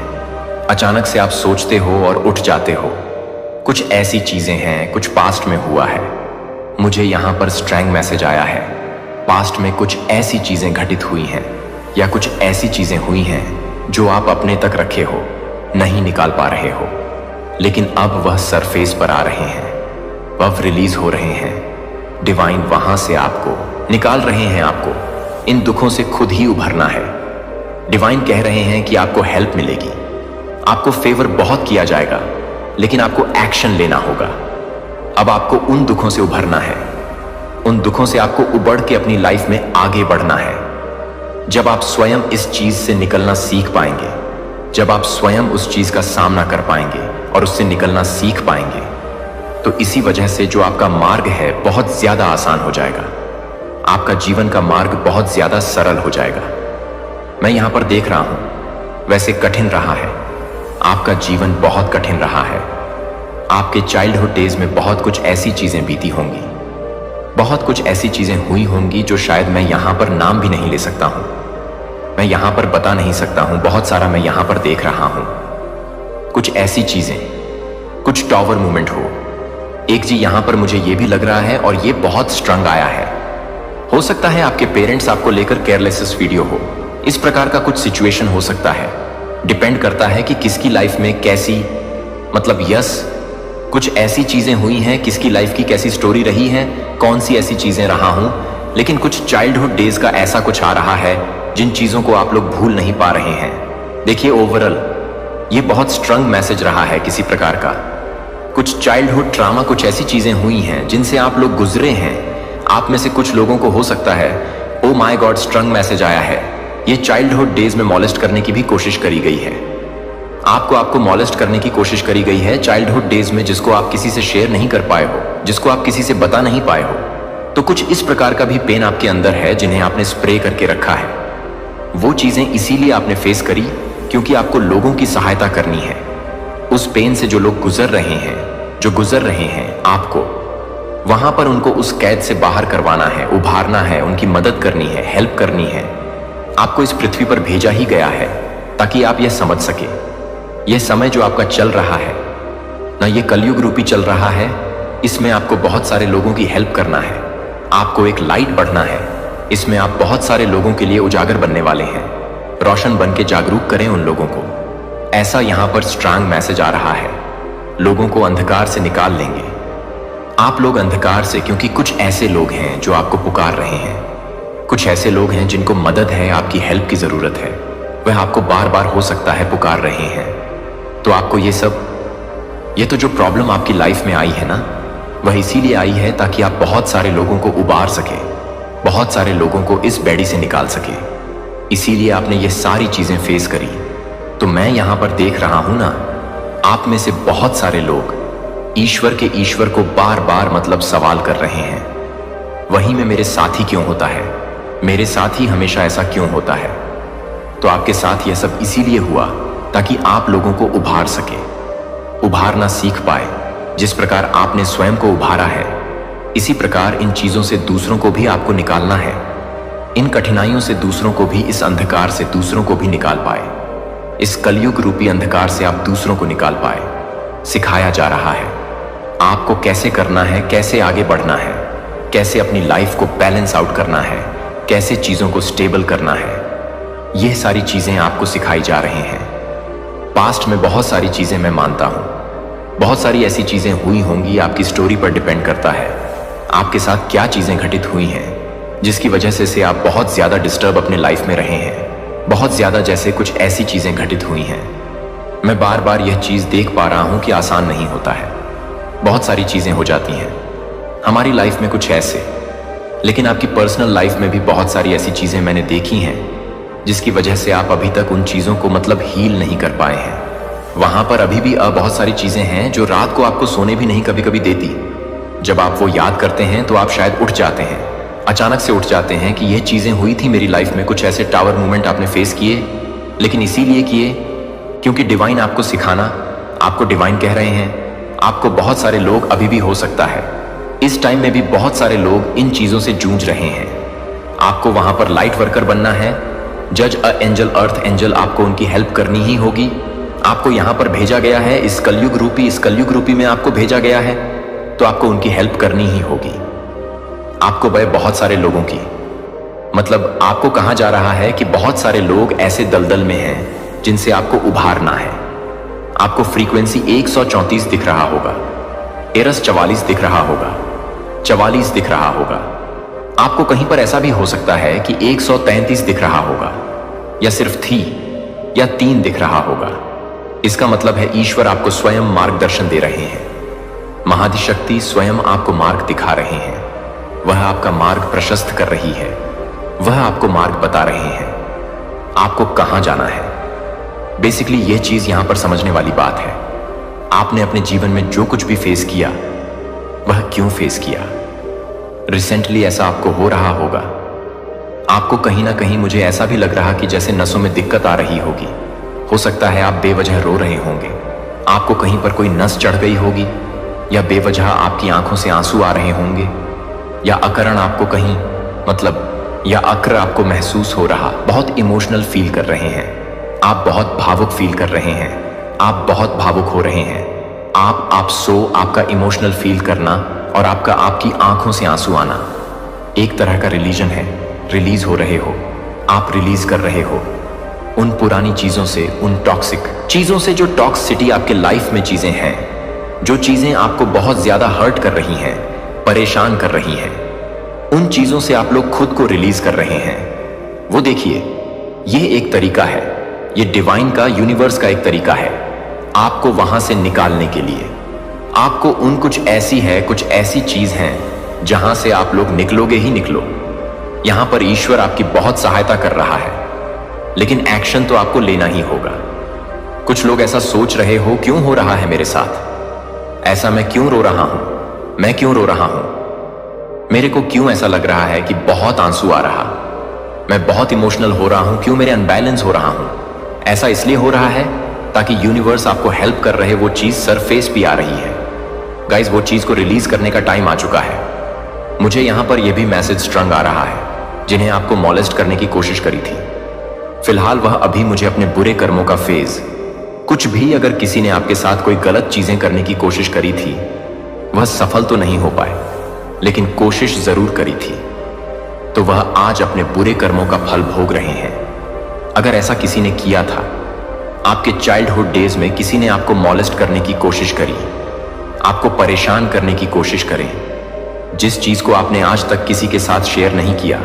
अचानक से आप सोचते हो और उठ जाते हो। कुछ ऐसी चीजें हैं, कुछ पास्ट में हुआ है। मुझे यहाँ पर स्ट्रैंग मैसेज आया है। पास्ट में कुछ ऐसी चीजें घटित हुई हैं या कुछ ऐसी चीजें हुई हैं जो आप अपने तक रखे हो, नहीं निकाल पा रहे हो, लेकिन अब वह सरफेस पर आ रहे हैं, वह रिलीज हो रहे हैं। डिवाइन वहां से आपको निकाल रहे हैं। आपको इन दुखों से खुद ही उभरना है। डिवाइन कह रहे हैं कि आपको हेल्प मिलेगी, आपको फेवर बहुत किया जाएगा, लेकिन आपको एक्शन लेना होगा। अब आपको उन दुखों से उभरना है। उन दुखों से आपको उबड़ के अपनी लाइफ में आगे बढ़ना है। जब आप स्वयं इस चीज से निकलना सीख पाएंगे, जब आप स्वयं उस चीज का सामना कर पाएंगे और उससे निकलना सीख पाएंगे, तो इसी वजह से जो आपका मार्ग है बहुत ज्यादा आसान हो जाएगा। आपका जीवन का मार्ग बहुत ज्यादा सरल हो जाएगा। मैं यहां पर देख रहा हूं, वैसे कठिन रहा है। आपका जीवन बहुत कठिन रहा है। आपके चाइल्डहुड डेज में बहुत कुछ ऐसी चीजें बीती होंगी, बहुत कुछ ऐसी चीजें हुई होंगी जो शायद मैं यहां पर नाम भी नहीं ले सकता हूं, मैं यहां पर बता नहीं सकता हूं। बहुत सारा मैं यहां पर देख रहा हूं। कुछ ऐसी चीजें, कुछ टॉवर मूवमेंट हो जी यहां पर मुझे यह भी लग रहा है, और यह बहुत स्ट्रंग आया है। हो सकता है आपके पेरेंट्स आपको लेकर केयरलेस वीडियो हो, इस प्रकार का कुछ सिचुएशन हो सकता है। डिपेंड करता है कि किसकी लाइफ में कैसी, मतलब यस, कुछ ऐसी चीजें हुई हैं, किसकी लाइफ की कैसी स्टोरी रही है, कौन सी ऐसी चीजें रहा हूं। लेकिन कुछ चाइल्डहुड डेज का ऐसा कुछ आ रहा है जिन चीजों को आप लोग भूल नहीं पा रहे हैं। देखिए, ओवरऑल ये बहुत स्ट्रंग मैसेज रहा है किसी प्रकार का। कुछ चाइल्डहुड ट्रामा, कुछ ऐसी चीजें हुई हैं जिनसे आप लोग गुजरे हैं। आप में से कुछ लोगों को हो सकता है, ओ माय गॉड, स्ट्रंग मैसेज आया है, ये चाइल्डहुड डेज में मॉलेस्ट करने की भी कोशिश करी गई है। आपको मॉलेस्ट करने की कोशिश करी गई है चाइल्डहुड डेज में, जिसको आप किसी से शेयर नहीं कर पाए हो, जिसको आप किसी से बता नहीं पाए हो। तो कुछ इस प्रकार का भी पेन आपके अंदर है जिन्हें आपने स्प्रे करके रखा है। वो चीजें इसीलिए आपने फेस करी क्योंकि आपको लोगों की सहायता करनी है। उस पेन से जो लोग गुजर रहे हैं, जो गुजर रहे हैं, आपको वहां पर उनको उस कैद से बाहर करवाना है, उभारना है, उनकी मदद करनी है, हेल्प करनी है। आपको इस पृथ्वी पर भेजा ही गया है ताकि आप यह समझ सके, यह समय जो आपका चल रहा है ना, ये कलयुग रूपी चल रहा है। इसमें आपको बहुत सारे लोगों की हेल्प करना है, आपको एक लाइट बढ़ना है। इसमें आप बहुत सारे लोगों के लिए उजागर बनने वाले हैं। रोशन बन के जागरूक करें उन लोगों को। ऐसा यहां पर स्ट्रांग मैसेज आ रहा है। लोगों को अंधकार से निकाल लेंगे आप लोग, अंधकार से, क्योंकि कुछ ऐसे लोग हैं जो आपको पुकार रहे हैं। कुछ ऐसे लोग हैं जिनको मदद है, आपकी हेल्प की जरूरत है। वह आपको बार बार हो सकता है पुकार रहे हैं। तो आपको ये तो जो प्रॉब्लम आपकी लाइफ में आई है ना, वह इसीलिए आई है ताकि आप बहुत सारे लोगों को उबार सके, बहुत सारे लोगों को इस बेड़ी से निकाल सके। इसीलिए आपने ये सारी चीजें फेस करी। तो मैं यहां पर देख रहा हूं ना, आप में से बहुत सारे लोग ईश्वर को बार बार मतलब सवाल कर रहे हैं, वहीं में मेरे साथ ही क्यों होता है, मेरे साथ ही हमेशा ऐसा क्यों होता है। तो आपके साथ यह सब इसीलिए हुआ ताकि आप लोगों को उभार सके, उभारना सीख पाए। जिस प्रकार आपने स्वयं को उभारा है, इसी प्रकार इन चीजों से दूसरों को भी आपको निकालना है। इन कठिनाइयों से दूसरों को भी, इस अंधकार से दूसरों को भी निकाल पाए। इस कलयुग रूपी अंधकार से आप दूसरों को निकाल पाए। सिखाया जा रहा है आपको कैसे करना है, कैसे आगे बढ़ना है, कैसे अपनी लाइफ को बैलेंस आउट करना है, कैसे चीजों को स्टेबल करना है। यह सारी चीजें आपको सिखाई जा रही हैं। पास्ट में बहुत सारी चीजें मैं मानता हूं, बहुत सारी ऐसी चीजें हुई होंगी। आपकी स्टोरी पर डिपेंड करता है आपके साथ क्या चीजें घटित हुई हैं जिसकी वजह से आप बहुत ज्यादा डिस्टर्ब अपने लाइफ में रहे हैं। बहुत ज्यादा, जैसे कुछ ऐसी चीजें घटित हुई हैं। मैं बार बार यह चीज देख पा रहा हूं कि आसान नहीं होता है। बहुत सारी चीजें हो जाती हैं हमारी लाइफ में कुछ ऐसे, लेकिन आपकी पर्सनल लाइफ में भी बहुत सारी ऐसी चीजें मैंने देखी हैं जिसकी वजह से आप अभी तक उन चीजों को मतलब हील नहीं कर पाए हैं। वहां पर अभी भी बहुत सारी चीजें हैं जो रात को आपको सोने भी नहीं कभी कभी देती। जब आप वो याद करते हैं तो आप शायद उठ जाते हैं, अचानक से उठ जाते हैं कि ये चीजें हुई थी मेरी लाइफ में। कुछ ऐसे टावर मूवमेंट आपने फेस किए, लेकिन इसीलिए किए क्योंकि डिवाइन आपको सिखाना, आपको डिवाइन कह रहे हैं। आपको बहुत सारे लोग अभी भी हो सकता है इस टाइम में भी बहुत सारे लोग इन चीजों से जूझ रहे हैं। आपको वहां पर लाइट वर्कर बनना है, जज अ एंजल, अर्थ एंजल। आपको उनकी हेल्प करनी ही होगी। आपको यहां पर भेजा गया है, इस कलयुग रूपी में आपको भेजा गया है, तो आपको उनकी हेल्प करनी ही होगी। आपको भय बहुत सारे लोगों की, मतलब आपको कहा जा रहा है कि बहुत सारे लोग ऐसे दलदल में हैं जिनसे आपको उभारना है। आपको फ्रीक्वेंसी 134 दिख रहा होगा, एरस 44 दिख रहा होगा, 44 दिख रहा होगा। आपको कहीं पर ऐसा भी हो सकता है कि 133 दिख रहा होगा, या सिर्फ थी या 3 दिख रहा होगा। इसका मतलब है ईश्वर आपको स्वयं मार्गदर्शन दे रहे हैं। महादिशक्ति स्वयं आपको मार्ग दिखा रहे हैं। वह आपका मार्ग प्रशस्त कर रही है। वह आपको मार्ग बता रहे हैं आपको कहां जाना है। बेसिकली यह चीज यहां पर समझने वाली बात है। आपने अपने जीवन में जो कुछ भी फेस किया, वह क्यों फेस किया। रिसेंटली ऐसा आपको हो रहा होगा। आपको कहीं ना कहीं, मुझे ऐसा भी लग रहा कि जैसे नसों में दिक्कत आ रही होगी। हो सकता है आप बेवजह रो रहे होंगे। आपको कहीं पर कोई नस चढ़ गई होगी, या बेवजह आपकी आंखों से आंसू आ रहे होंगे, या अकरण आपको कहीं, मतलब या अक्र आपको महसूस हो रहा। बहुत इमोशनल फील कर रहे हैं आप, बहुत भावुक फील कर रहे हैं आप, बहुत भावुक हो रहे हैं आप। आपका इमोशनल फील करना और आपकी आंखों से आंसू आना एक तरह का रिलीजन है। रिलीज हो रहे हो, आप रिलीज कर रहे हो उन पुरानी चीजों से, उन टॉक्सिक चीजों से, जो टॉक्सिसिटी आपके लाइफ में चीजें हैं, जो चीजें आपको बहुत ज्यादा हर्ट कर रही हैं, परेशान कर रही हैं। उन चीजों से आप लोग खुद को रिलीज कर रहे हैं। वो देखिए, यह एक तरीका है, ये डिवाइन का, यूनिवर्स का एक तरीका है आपको वहां से निकालने के लिए। आपको उन कुछ ऐसी चीज हैं जहां से आप लोग निकलोगे ही निकलो। यहां पर ईश्वर आपकी बहुत सहायता कर रहा है, लेकिन एक्शन तो आपको लेना ही होगा। कुछ लोग ऐसा सोच रहे हो, क्यों हो रहा है मेरे साथ ऐसा, मैं क्यों रो रहा हूं, मैं क्यों रो रहा हूं, मेरे को क्यों ऐसा लग रहा है कि बहुत आंसू आ रहा, मैं बहुत इमोशनल हो रहा हूं, क्यों मेरे अनबैलेंस हो रहा हूं। ऐसा इसलिए हो रहा है ताकि यूनिवर्स आपको हेल्प कर रहे वो चीज सरफेस पे आ रही है। गाइस, वो चीज को रिलीज करने का टाइम आ चुका है। मुझे यहां पर यह भी मैसेज स्ट्रंग आ रहा है जिन्हें आपको मॉलेस्ट करने की कोशिश करी थी। फिलहाल वह अभी मुझे अपने बुरे कर्मों का फेज, कुछ भी, अगर किसी ने आपके साथ कोई गलत चीजें करने की कोशिश करी थी, वह सफल तो नहीं हो पाए, लेकिन कोशिश जरूर करी थी, तो वह आज अपने बुरे कर्मों का फल भोग रहे हैं। अगर ऐसा किसी ने किया था, आपके चाइल्डहुड डेज में किसी ने आपको मॉलेस्ट करने की कोशिश करी, आपको परेशान करने की कोशिश करें, जिस चीज को आपने आज तक किसी के साथ शेयर नहीं किया,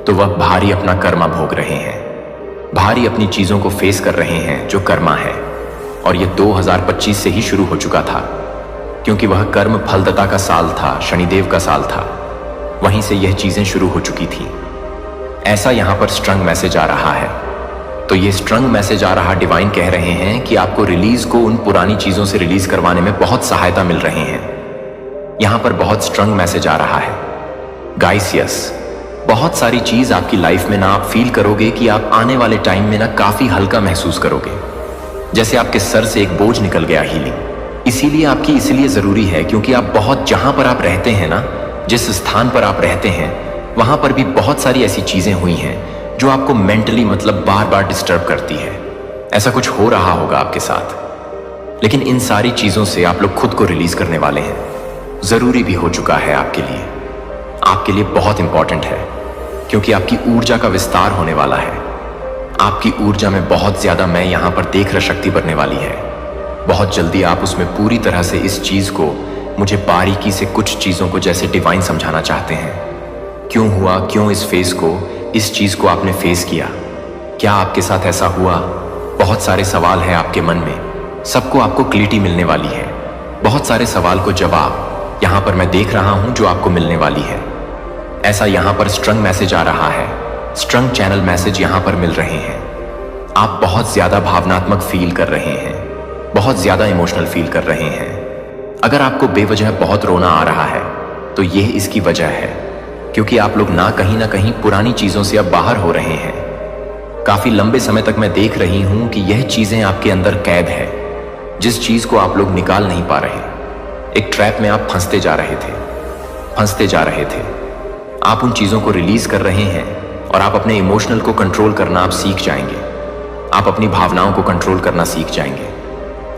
तो वह भारी अपना कर्मा भोग रहे हैं, भारी अपनी चीजों को फेस कर रहे हैं जो कर्मा है। और यह 2025 से ही शुरू हो चुका था, क्योंकि वह कर्म फलदता का साल था, शनिदेव का साल था। वहीं से यह चीजें शुरू हो चुकी थी। ऐसा यहां पर स्ट्रंग मैसेज आ रहा है। तो ये स्ट्रंग मैसेज आ रहा, डिवाइन कह रहे हैं कि आपको रिलीज को, उन पुरानी चीजों से रिलीज करवाने में बहुत सहायता मिल रहे हैं। यहां पर बहुत स्ट्रंग मैसेज आ रहा है गाइस। यस, बहुत सारी चीज आपकी लाइफ में ना आप फील करोगे कि आप आने वाले टाइम में ना काफी हल्का महसूस करोगे, जैसे आपके सर से एक बोझ निकल गया, हीलिंग। इसलिए जरूरी है क्योंकि आप बहुत, जहां पर आप रहते हैं ना, जिस स्थान पर आप रहते हैं, वहां पर भी बहुत सारी ऐसी चीजें हुई हैं जो आपको मेंटली, मतलब बार बार डिस्टर्ब करती है। ऐसा कुछ हो रहा होगा आपके साथ, लेकिन इन सारी चीजों से आप लोग खुद को रिलीज करने वाले हैं। जरूरी भी हो चुका है आपके लिए बहुत इंपॉर्टेंट है, क्योंकि आपकी ऊर्जा का विस्तार होने वाला है। आपकी ऊर्जा में बहुत ज्यादा, मैं यहां पर देख रहा, शक्ति बढ़ने वाली है। बहुत जल्दी आप उसमें पूरी तरह से इस चीज को, मुझे बारीकी से कुछ चीजों को जैसे डिवाइन समझाना चाहते हैं। क्यों हुआ, क्यों इस फेस को, इस चीज को आपने फेस किया, क्या आपके साथ ऐसा हुआ। बहुत सारे सवाल हैं आपके मन में, सबको आपको क्लैरिटी मिलने वाली है। बहुत सारे सवाल को जवाब यहां पर मैं देख रहा हूं जो आपको मिलने वाली है। ऐसा यहां पर स्ट्रंग मैसेज आ रहा है, स्ट्रंग चैनल मैसेज यहां पर मिल रहे हैं। आप बहुत ज्यादा भावनात्मक फील कर रहे हैं, बहुत ज्यादा इमोशनल फील कर रहे हैं। अगर आपको बेवजह बहुत रोना आ रहा है, तो यह इसकी वजह है, क्योंकि आप लोग ना कहीं पुरानी चीजों से अब बाहर हो रहे हैं। काफी लंबे समय तक मैं देख रही हूं कि यह चीजें आपके अंदर कैद है, जिस चीज को आप लोग निकाल नहीं पा रहे। एक ट्रैप में आप फंसते जा रहे थे। आप उन चीजों को रिलीज कर रहे हैं और आप अपने इमोशनल को कंट्रोल करना आप सीख जाएंगे। आप अपनी भावनाओं को कंट्रोल करना सीख जाएंगे।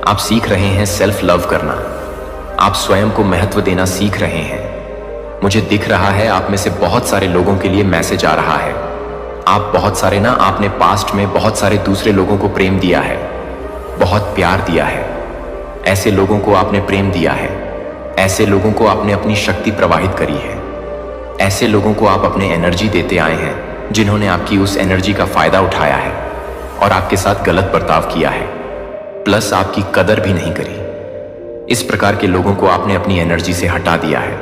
आप सीख रहे हैं सेल्फ लव करना। आप स्वयं को महत्व देना सीख रहे हैं। मुझे दिख रहा है आप में से बहुत सारे लोगों के लिए मैसेज आ रहा है। आप बहुत सारे ना, आपने पास्ट में बहुत सारे दूसरे लोगों को प्रेम दिया है, बहुत प्यार दिया है। ऐसे लोगों को आपने प्रेम दिया है, ऐसे लोगों को आपने अपनी शक्ति प्रवाहित करी है, ऐसे लोगों को आप अपने एनर्जी देते आए हैं जिन्होंने आपकी उस एनर्जी का फायदा उठाया है और आपके साथ गलत बर्ताव किया है, प्लस आपकी कदर भी नहीं करी। इस प्रकार के लोगों को आपने अपनी एनर्जी से हटा दिया है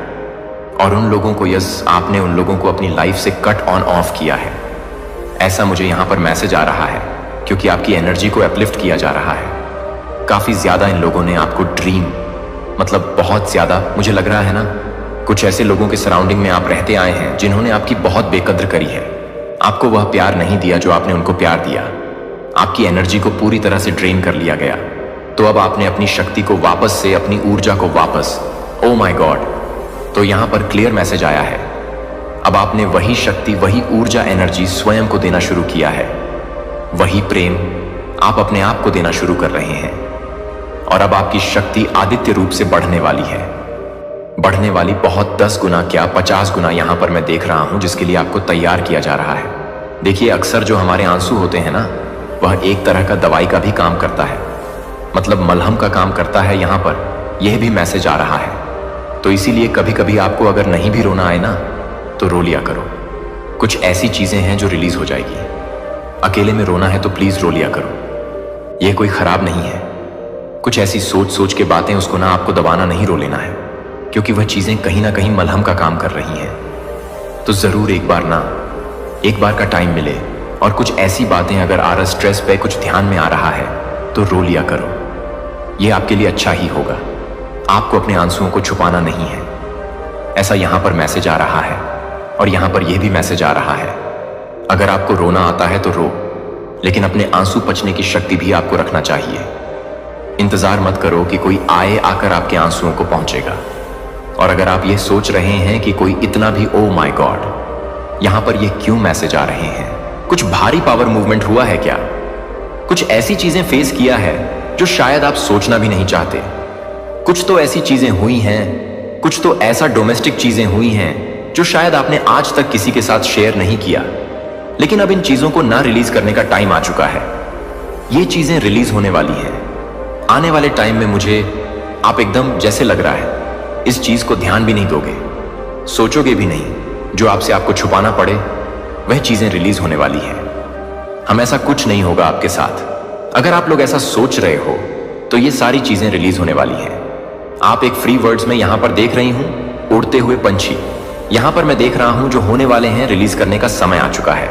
और उन लोगों को, यस, आपने उन लोगों को अपनी लाइफ से कट ऑन ऑफ किया है। ऐसा मुझे यहां पर मैसेज आ रहा है क्योंकि आपकी एनर्जी को अपलिफ्ट किया जा रहा है। काफी ज्यादा इन लोगों ने आपको ड्रीम, मतलब बहुत ज्यादा, मुझे लग रहा है ना, कुछ ऐसे लोगों के सराउंडिंग में आप रहते आए हैं जिन्होंने आपकी बहुत बेकद्र करी है। आपको वह प्यार नहीं दिया जो आपने उनको प्यार दिया। आपकी एनर्जी को पूरी तरह से ड्रेन कर लिया गया। तो अब आपने अपनी शक्ति को वापस से, अपनी ऊर्जा को वापस, ओ माय गॉड, तो यहां पर क्लियर मैसेज आया है। अब आपने वही शक्ति, वही ऊर्जा, एनर्जी स्वयं को देना शुरू किया है। वही प्रेम आप अपने आप को देना शुरू कर रहे हैं और अब आपकी शक्ति आदित्य रूप से बढ़ने वाली है। बढ़ने वाली, बहुत 10 गुना क्या 50 गुना यहां पर मैं देख रहा हूं, जिसके लिए आपको तैयार किया जा रहा है। देखिए, अक्सर जो हमारे आंसू होते हैं ना, वह एक तरह का दवाई का भी काम करता है, मतलब मलहम का काम करता है। यहां पर यह भी मैसेज आ रहा है। तो इसीलिए कभी कभी आपको अगर नहीं भी रोना आए ना, तो रो लिया करो। कुछ ऐसी चीजें हैं जो रिलीज हो जाएगी। अकेले में रोना है तो प्लीज रो लिया करो, यह कोई खराब नहीं है। कुछ ऐसी सोच सोच के बातें, उसको ना आपको दबाना, नहीं रो लेना है, क्योंकि वह चीजें कहीं ना कहीं मलहम का काम कर रही हैं। तो जरूर एक बार का टाइम मिले और कुछ ऐसी बातें अगर आ रहा, स्ट्रेस पे कुछ ध्यान में आ रहा है, तो रो लिया करो। यह आपके लिए अच्छा ही होगा। आपको अपने आंसुओं को छुपाना नहीं है। ऐसा यहां पर मैसेज आ रहा है और यहां पर यह भी मैसेज आ रहा है, अगर आपको रोना आता है तो रो, लेकिन अपने आंसू पचने की शक्ति भी आपको रखना चाहिए। इंतजार मत करो कि कोई आए आकर आपके आंसुओं को पहुंचेगा। और अगर आप ये सोच रहे हैं कि कोई इतना भी, ओ माय गॉड, यहां पर ये क्यों मैसेज आ रहे हैं, कुछ भारी पावर मूवमेंट हुआ है क्या? कुछ ऐसी चीजें फेस किया है जो शायद आप सोचना भी नहीं चाहते। कुछ तो ऐसी चीजें हुई हैं, कुछ तो ऐसा डोमेस्टिक चीजें हुई हैं जो शायद आपने आज तक किसी के साथ शेयर नहीं किया, लेकिन अब इन चीजों को ना रिलीज करने का टाइम आ चुका है। ये चीजें रिलीज होने वाली हैं। आने वाले टाइम में मुझे आप एकदम जैसे लग रहा है इस चीज को ध्यान भी नहीं दोगे, सोचोगे भी नहीं। जो आपसे आपको छुपाना पड़े, वह चीजें रिलीज होने वाली है। हम ऐसा कुछ नहीं होगा आपके साथ। अगर आप लोग ऐसा सोच रहे हो तो ये सारी चीजें रिलीज होने वाली हैं। आप एक फ्री वर्ड्स में यहां पर देख रही हूं, उड़ते हुए पंछी। यहां पर मैं देख रहा हूं जो होने वाले हैं, रिलीज करने का समय आ चुका है।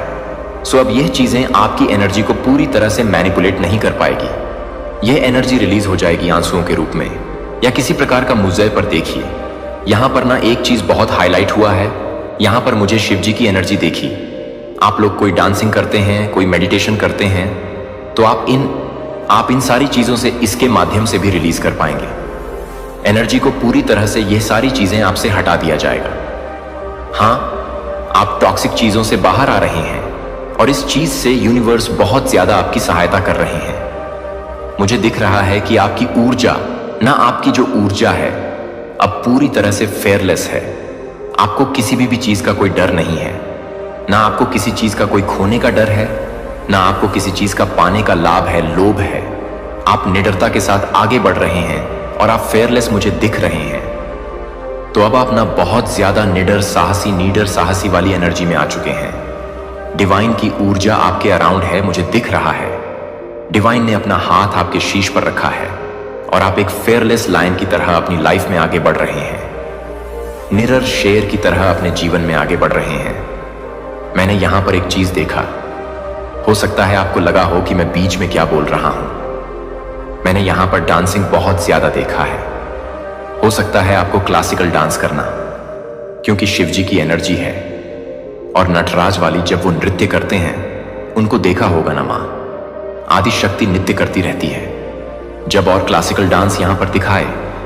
सो अब यह चीजें आपकी एनर्जी को पूरी तरह से मैनिपुलेट नहीं कर पाएगी। यह एनर्जी रिलीज हो जाएगी आंसुओं के रूप में या किसी प्रकार का मुजय पर। देखिए, यहां पर ना एक चीज बहुत हाईलाइट हुआ है। यहां पर मुझे शिव जी की एनर्जी देखी। आप लोग कोई डांसिंग करते हैं, कोई मेडिटेशन करते हैं, तो आप इन सारी चीजों से, इसके माध्यम से भी रिलीज कर पाएंगे। एनर्जी को पूरी तरह से यह सारी चीजें आपसे हटा दिया जाएगा। हां, आप टॉक्सिक चीजों से बाहर आ रहे हैं और इस चीज से यूनिवर्स बहुत ज्यादा आपकी सहायता कर रहे हैं। मुझे दिख रहा है कि आपकी ऊर्जा, ना आपकी जो ऊर्जा है, अब पूरी तरह से फेयरलेस है। आपको किसी भी चीज का कोई डर नहीं है। ना आपको किसी चीज का कोई खोने का डर है, ना आपको किसी चीज का पाने का लाभ है, लोभ है। आप निडरता के साथ आगे बढ़ रहे हैं और आप फेयरलेस मुझे दिख रहे हैं। तो अब आप ना बहुत ज्यादा निडर साहसी वाली एनर्जी में आ चुके हैं। डिवाइन की ऊर्जा आपके अराउंड है, मुझे दिख रहा है। डिवाइन ने अपना हाथ आपके शीश पर रखा है और आप एक फेयरलेस लायन की तरह अपनी लाइफ में आगे बढ़ रहे हैं। निडर शेर की तरह अपने जीवन में आगे बढ़ रहे हैं। मैंने यहां पर एक चीज देखा। हो सकता है आपको लगा हो कि मैं बीच में क्या बोल रहा हूं। मैंने यहां पर डांसिंग बहुत ज्यादा देखा है। हो सकता है आपको क्लासिकल डांस करना, क्योंकि शिवजी की एनर्जी है। और नटराज वाली जब वो नृत्य करते हैं, उनको देखा होगा ना मां, आदि शक्ति नृत्य करती रहती है। जब और क्लासिकल डांस यहां पर दिखाए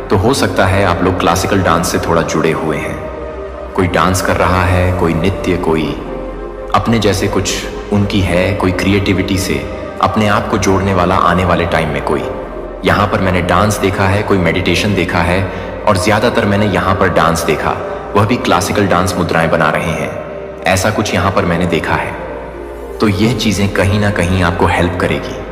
तो हो सकता है आप लोग क्लासिकल डांस से थोड़ा जुड़े हुए हैं। कोई डांस कर रहा है, कोई नृत्य, कोई अपने जैसे कुछ उनकी है, कोई क्रिएटिविटी से अपने आप को जोड़ने वाला आने वाले टाइम में कोई। यहाँ पर मैंने डांस देखा है, कोई मेडिटेशन देखा है, और ज्यादातर मैंने यहाँ पर डांस देखा, वह भी क्लासिकल डांस मुद्राएं बना रहे हैं। ऐसा कुछ यहाँ पर मैंने देखा है। तो यह चीजें कहीं ना कहीं आपको हेल्प करेगी।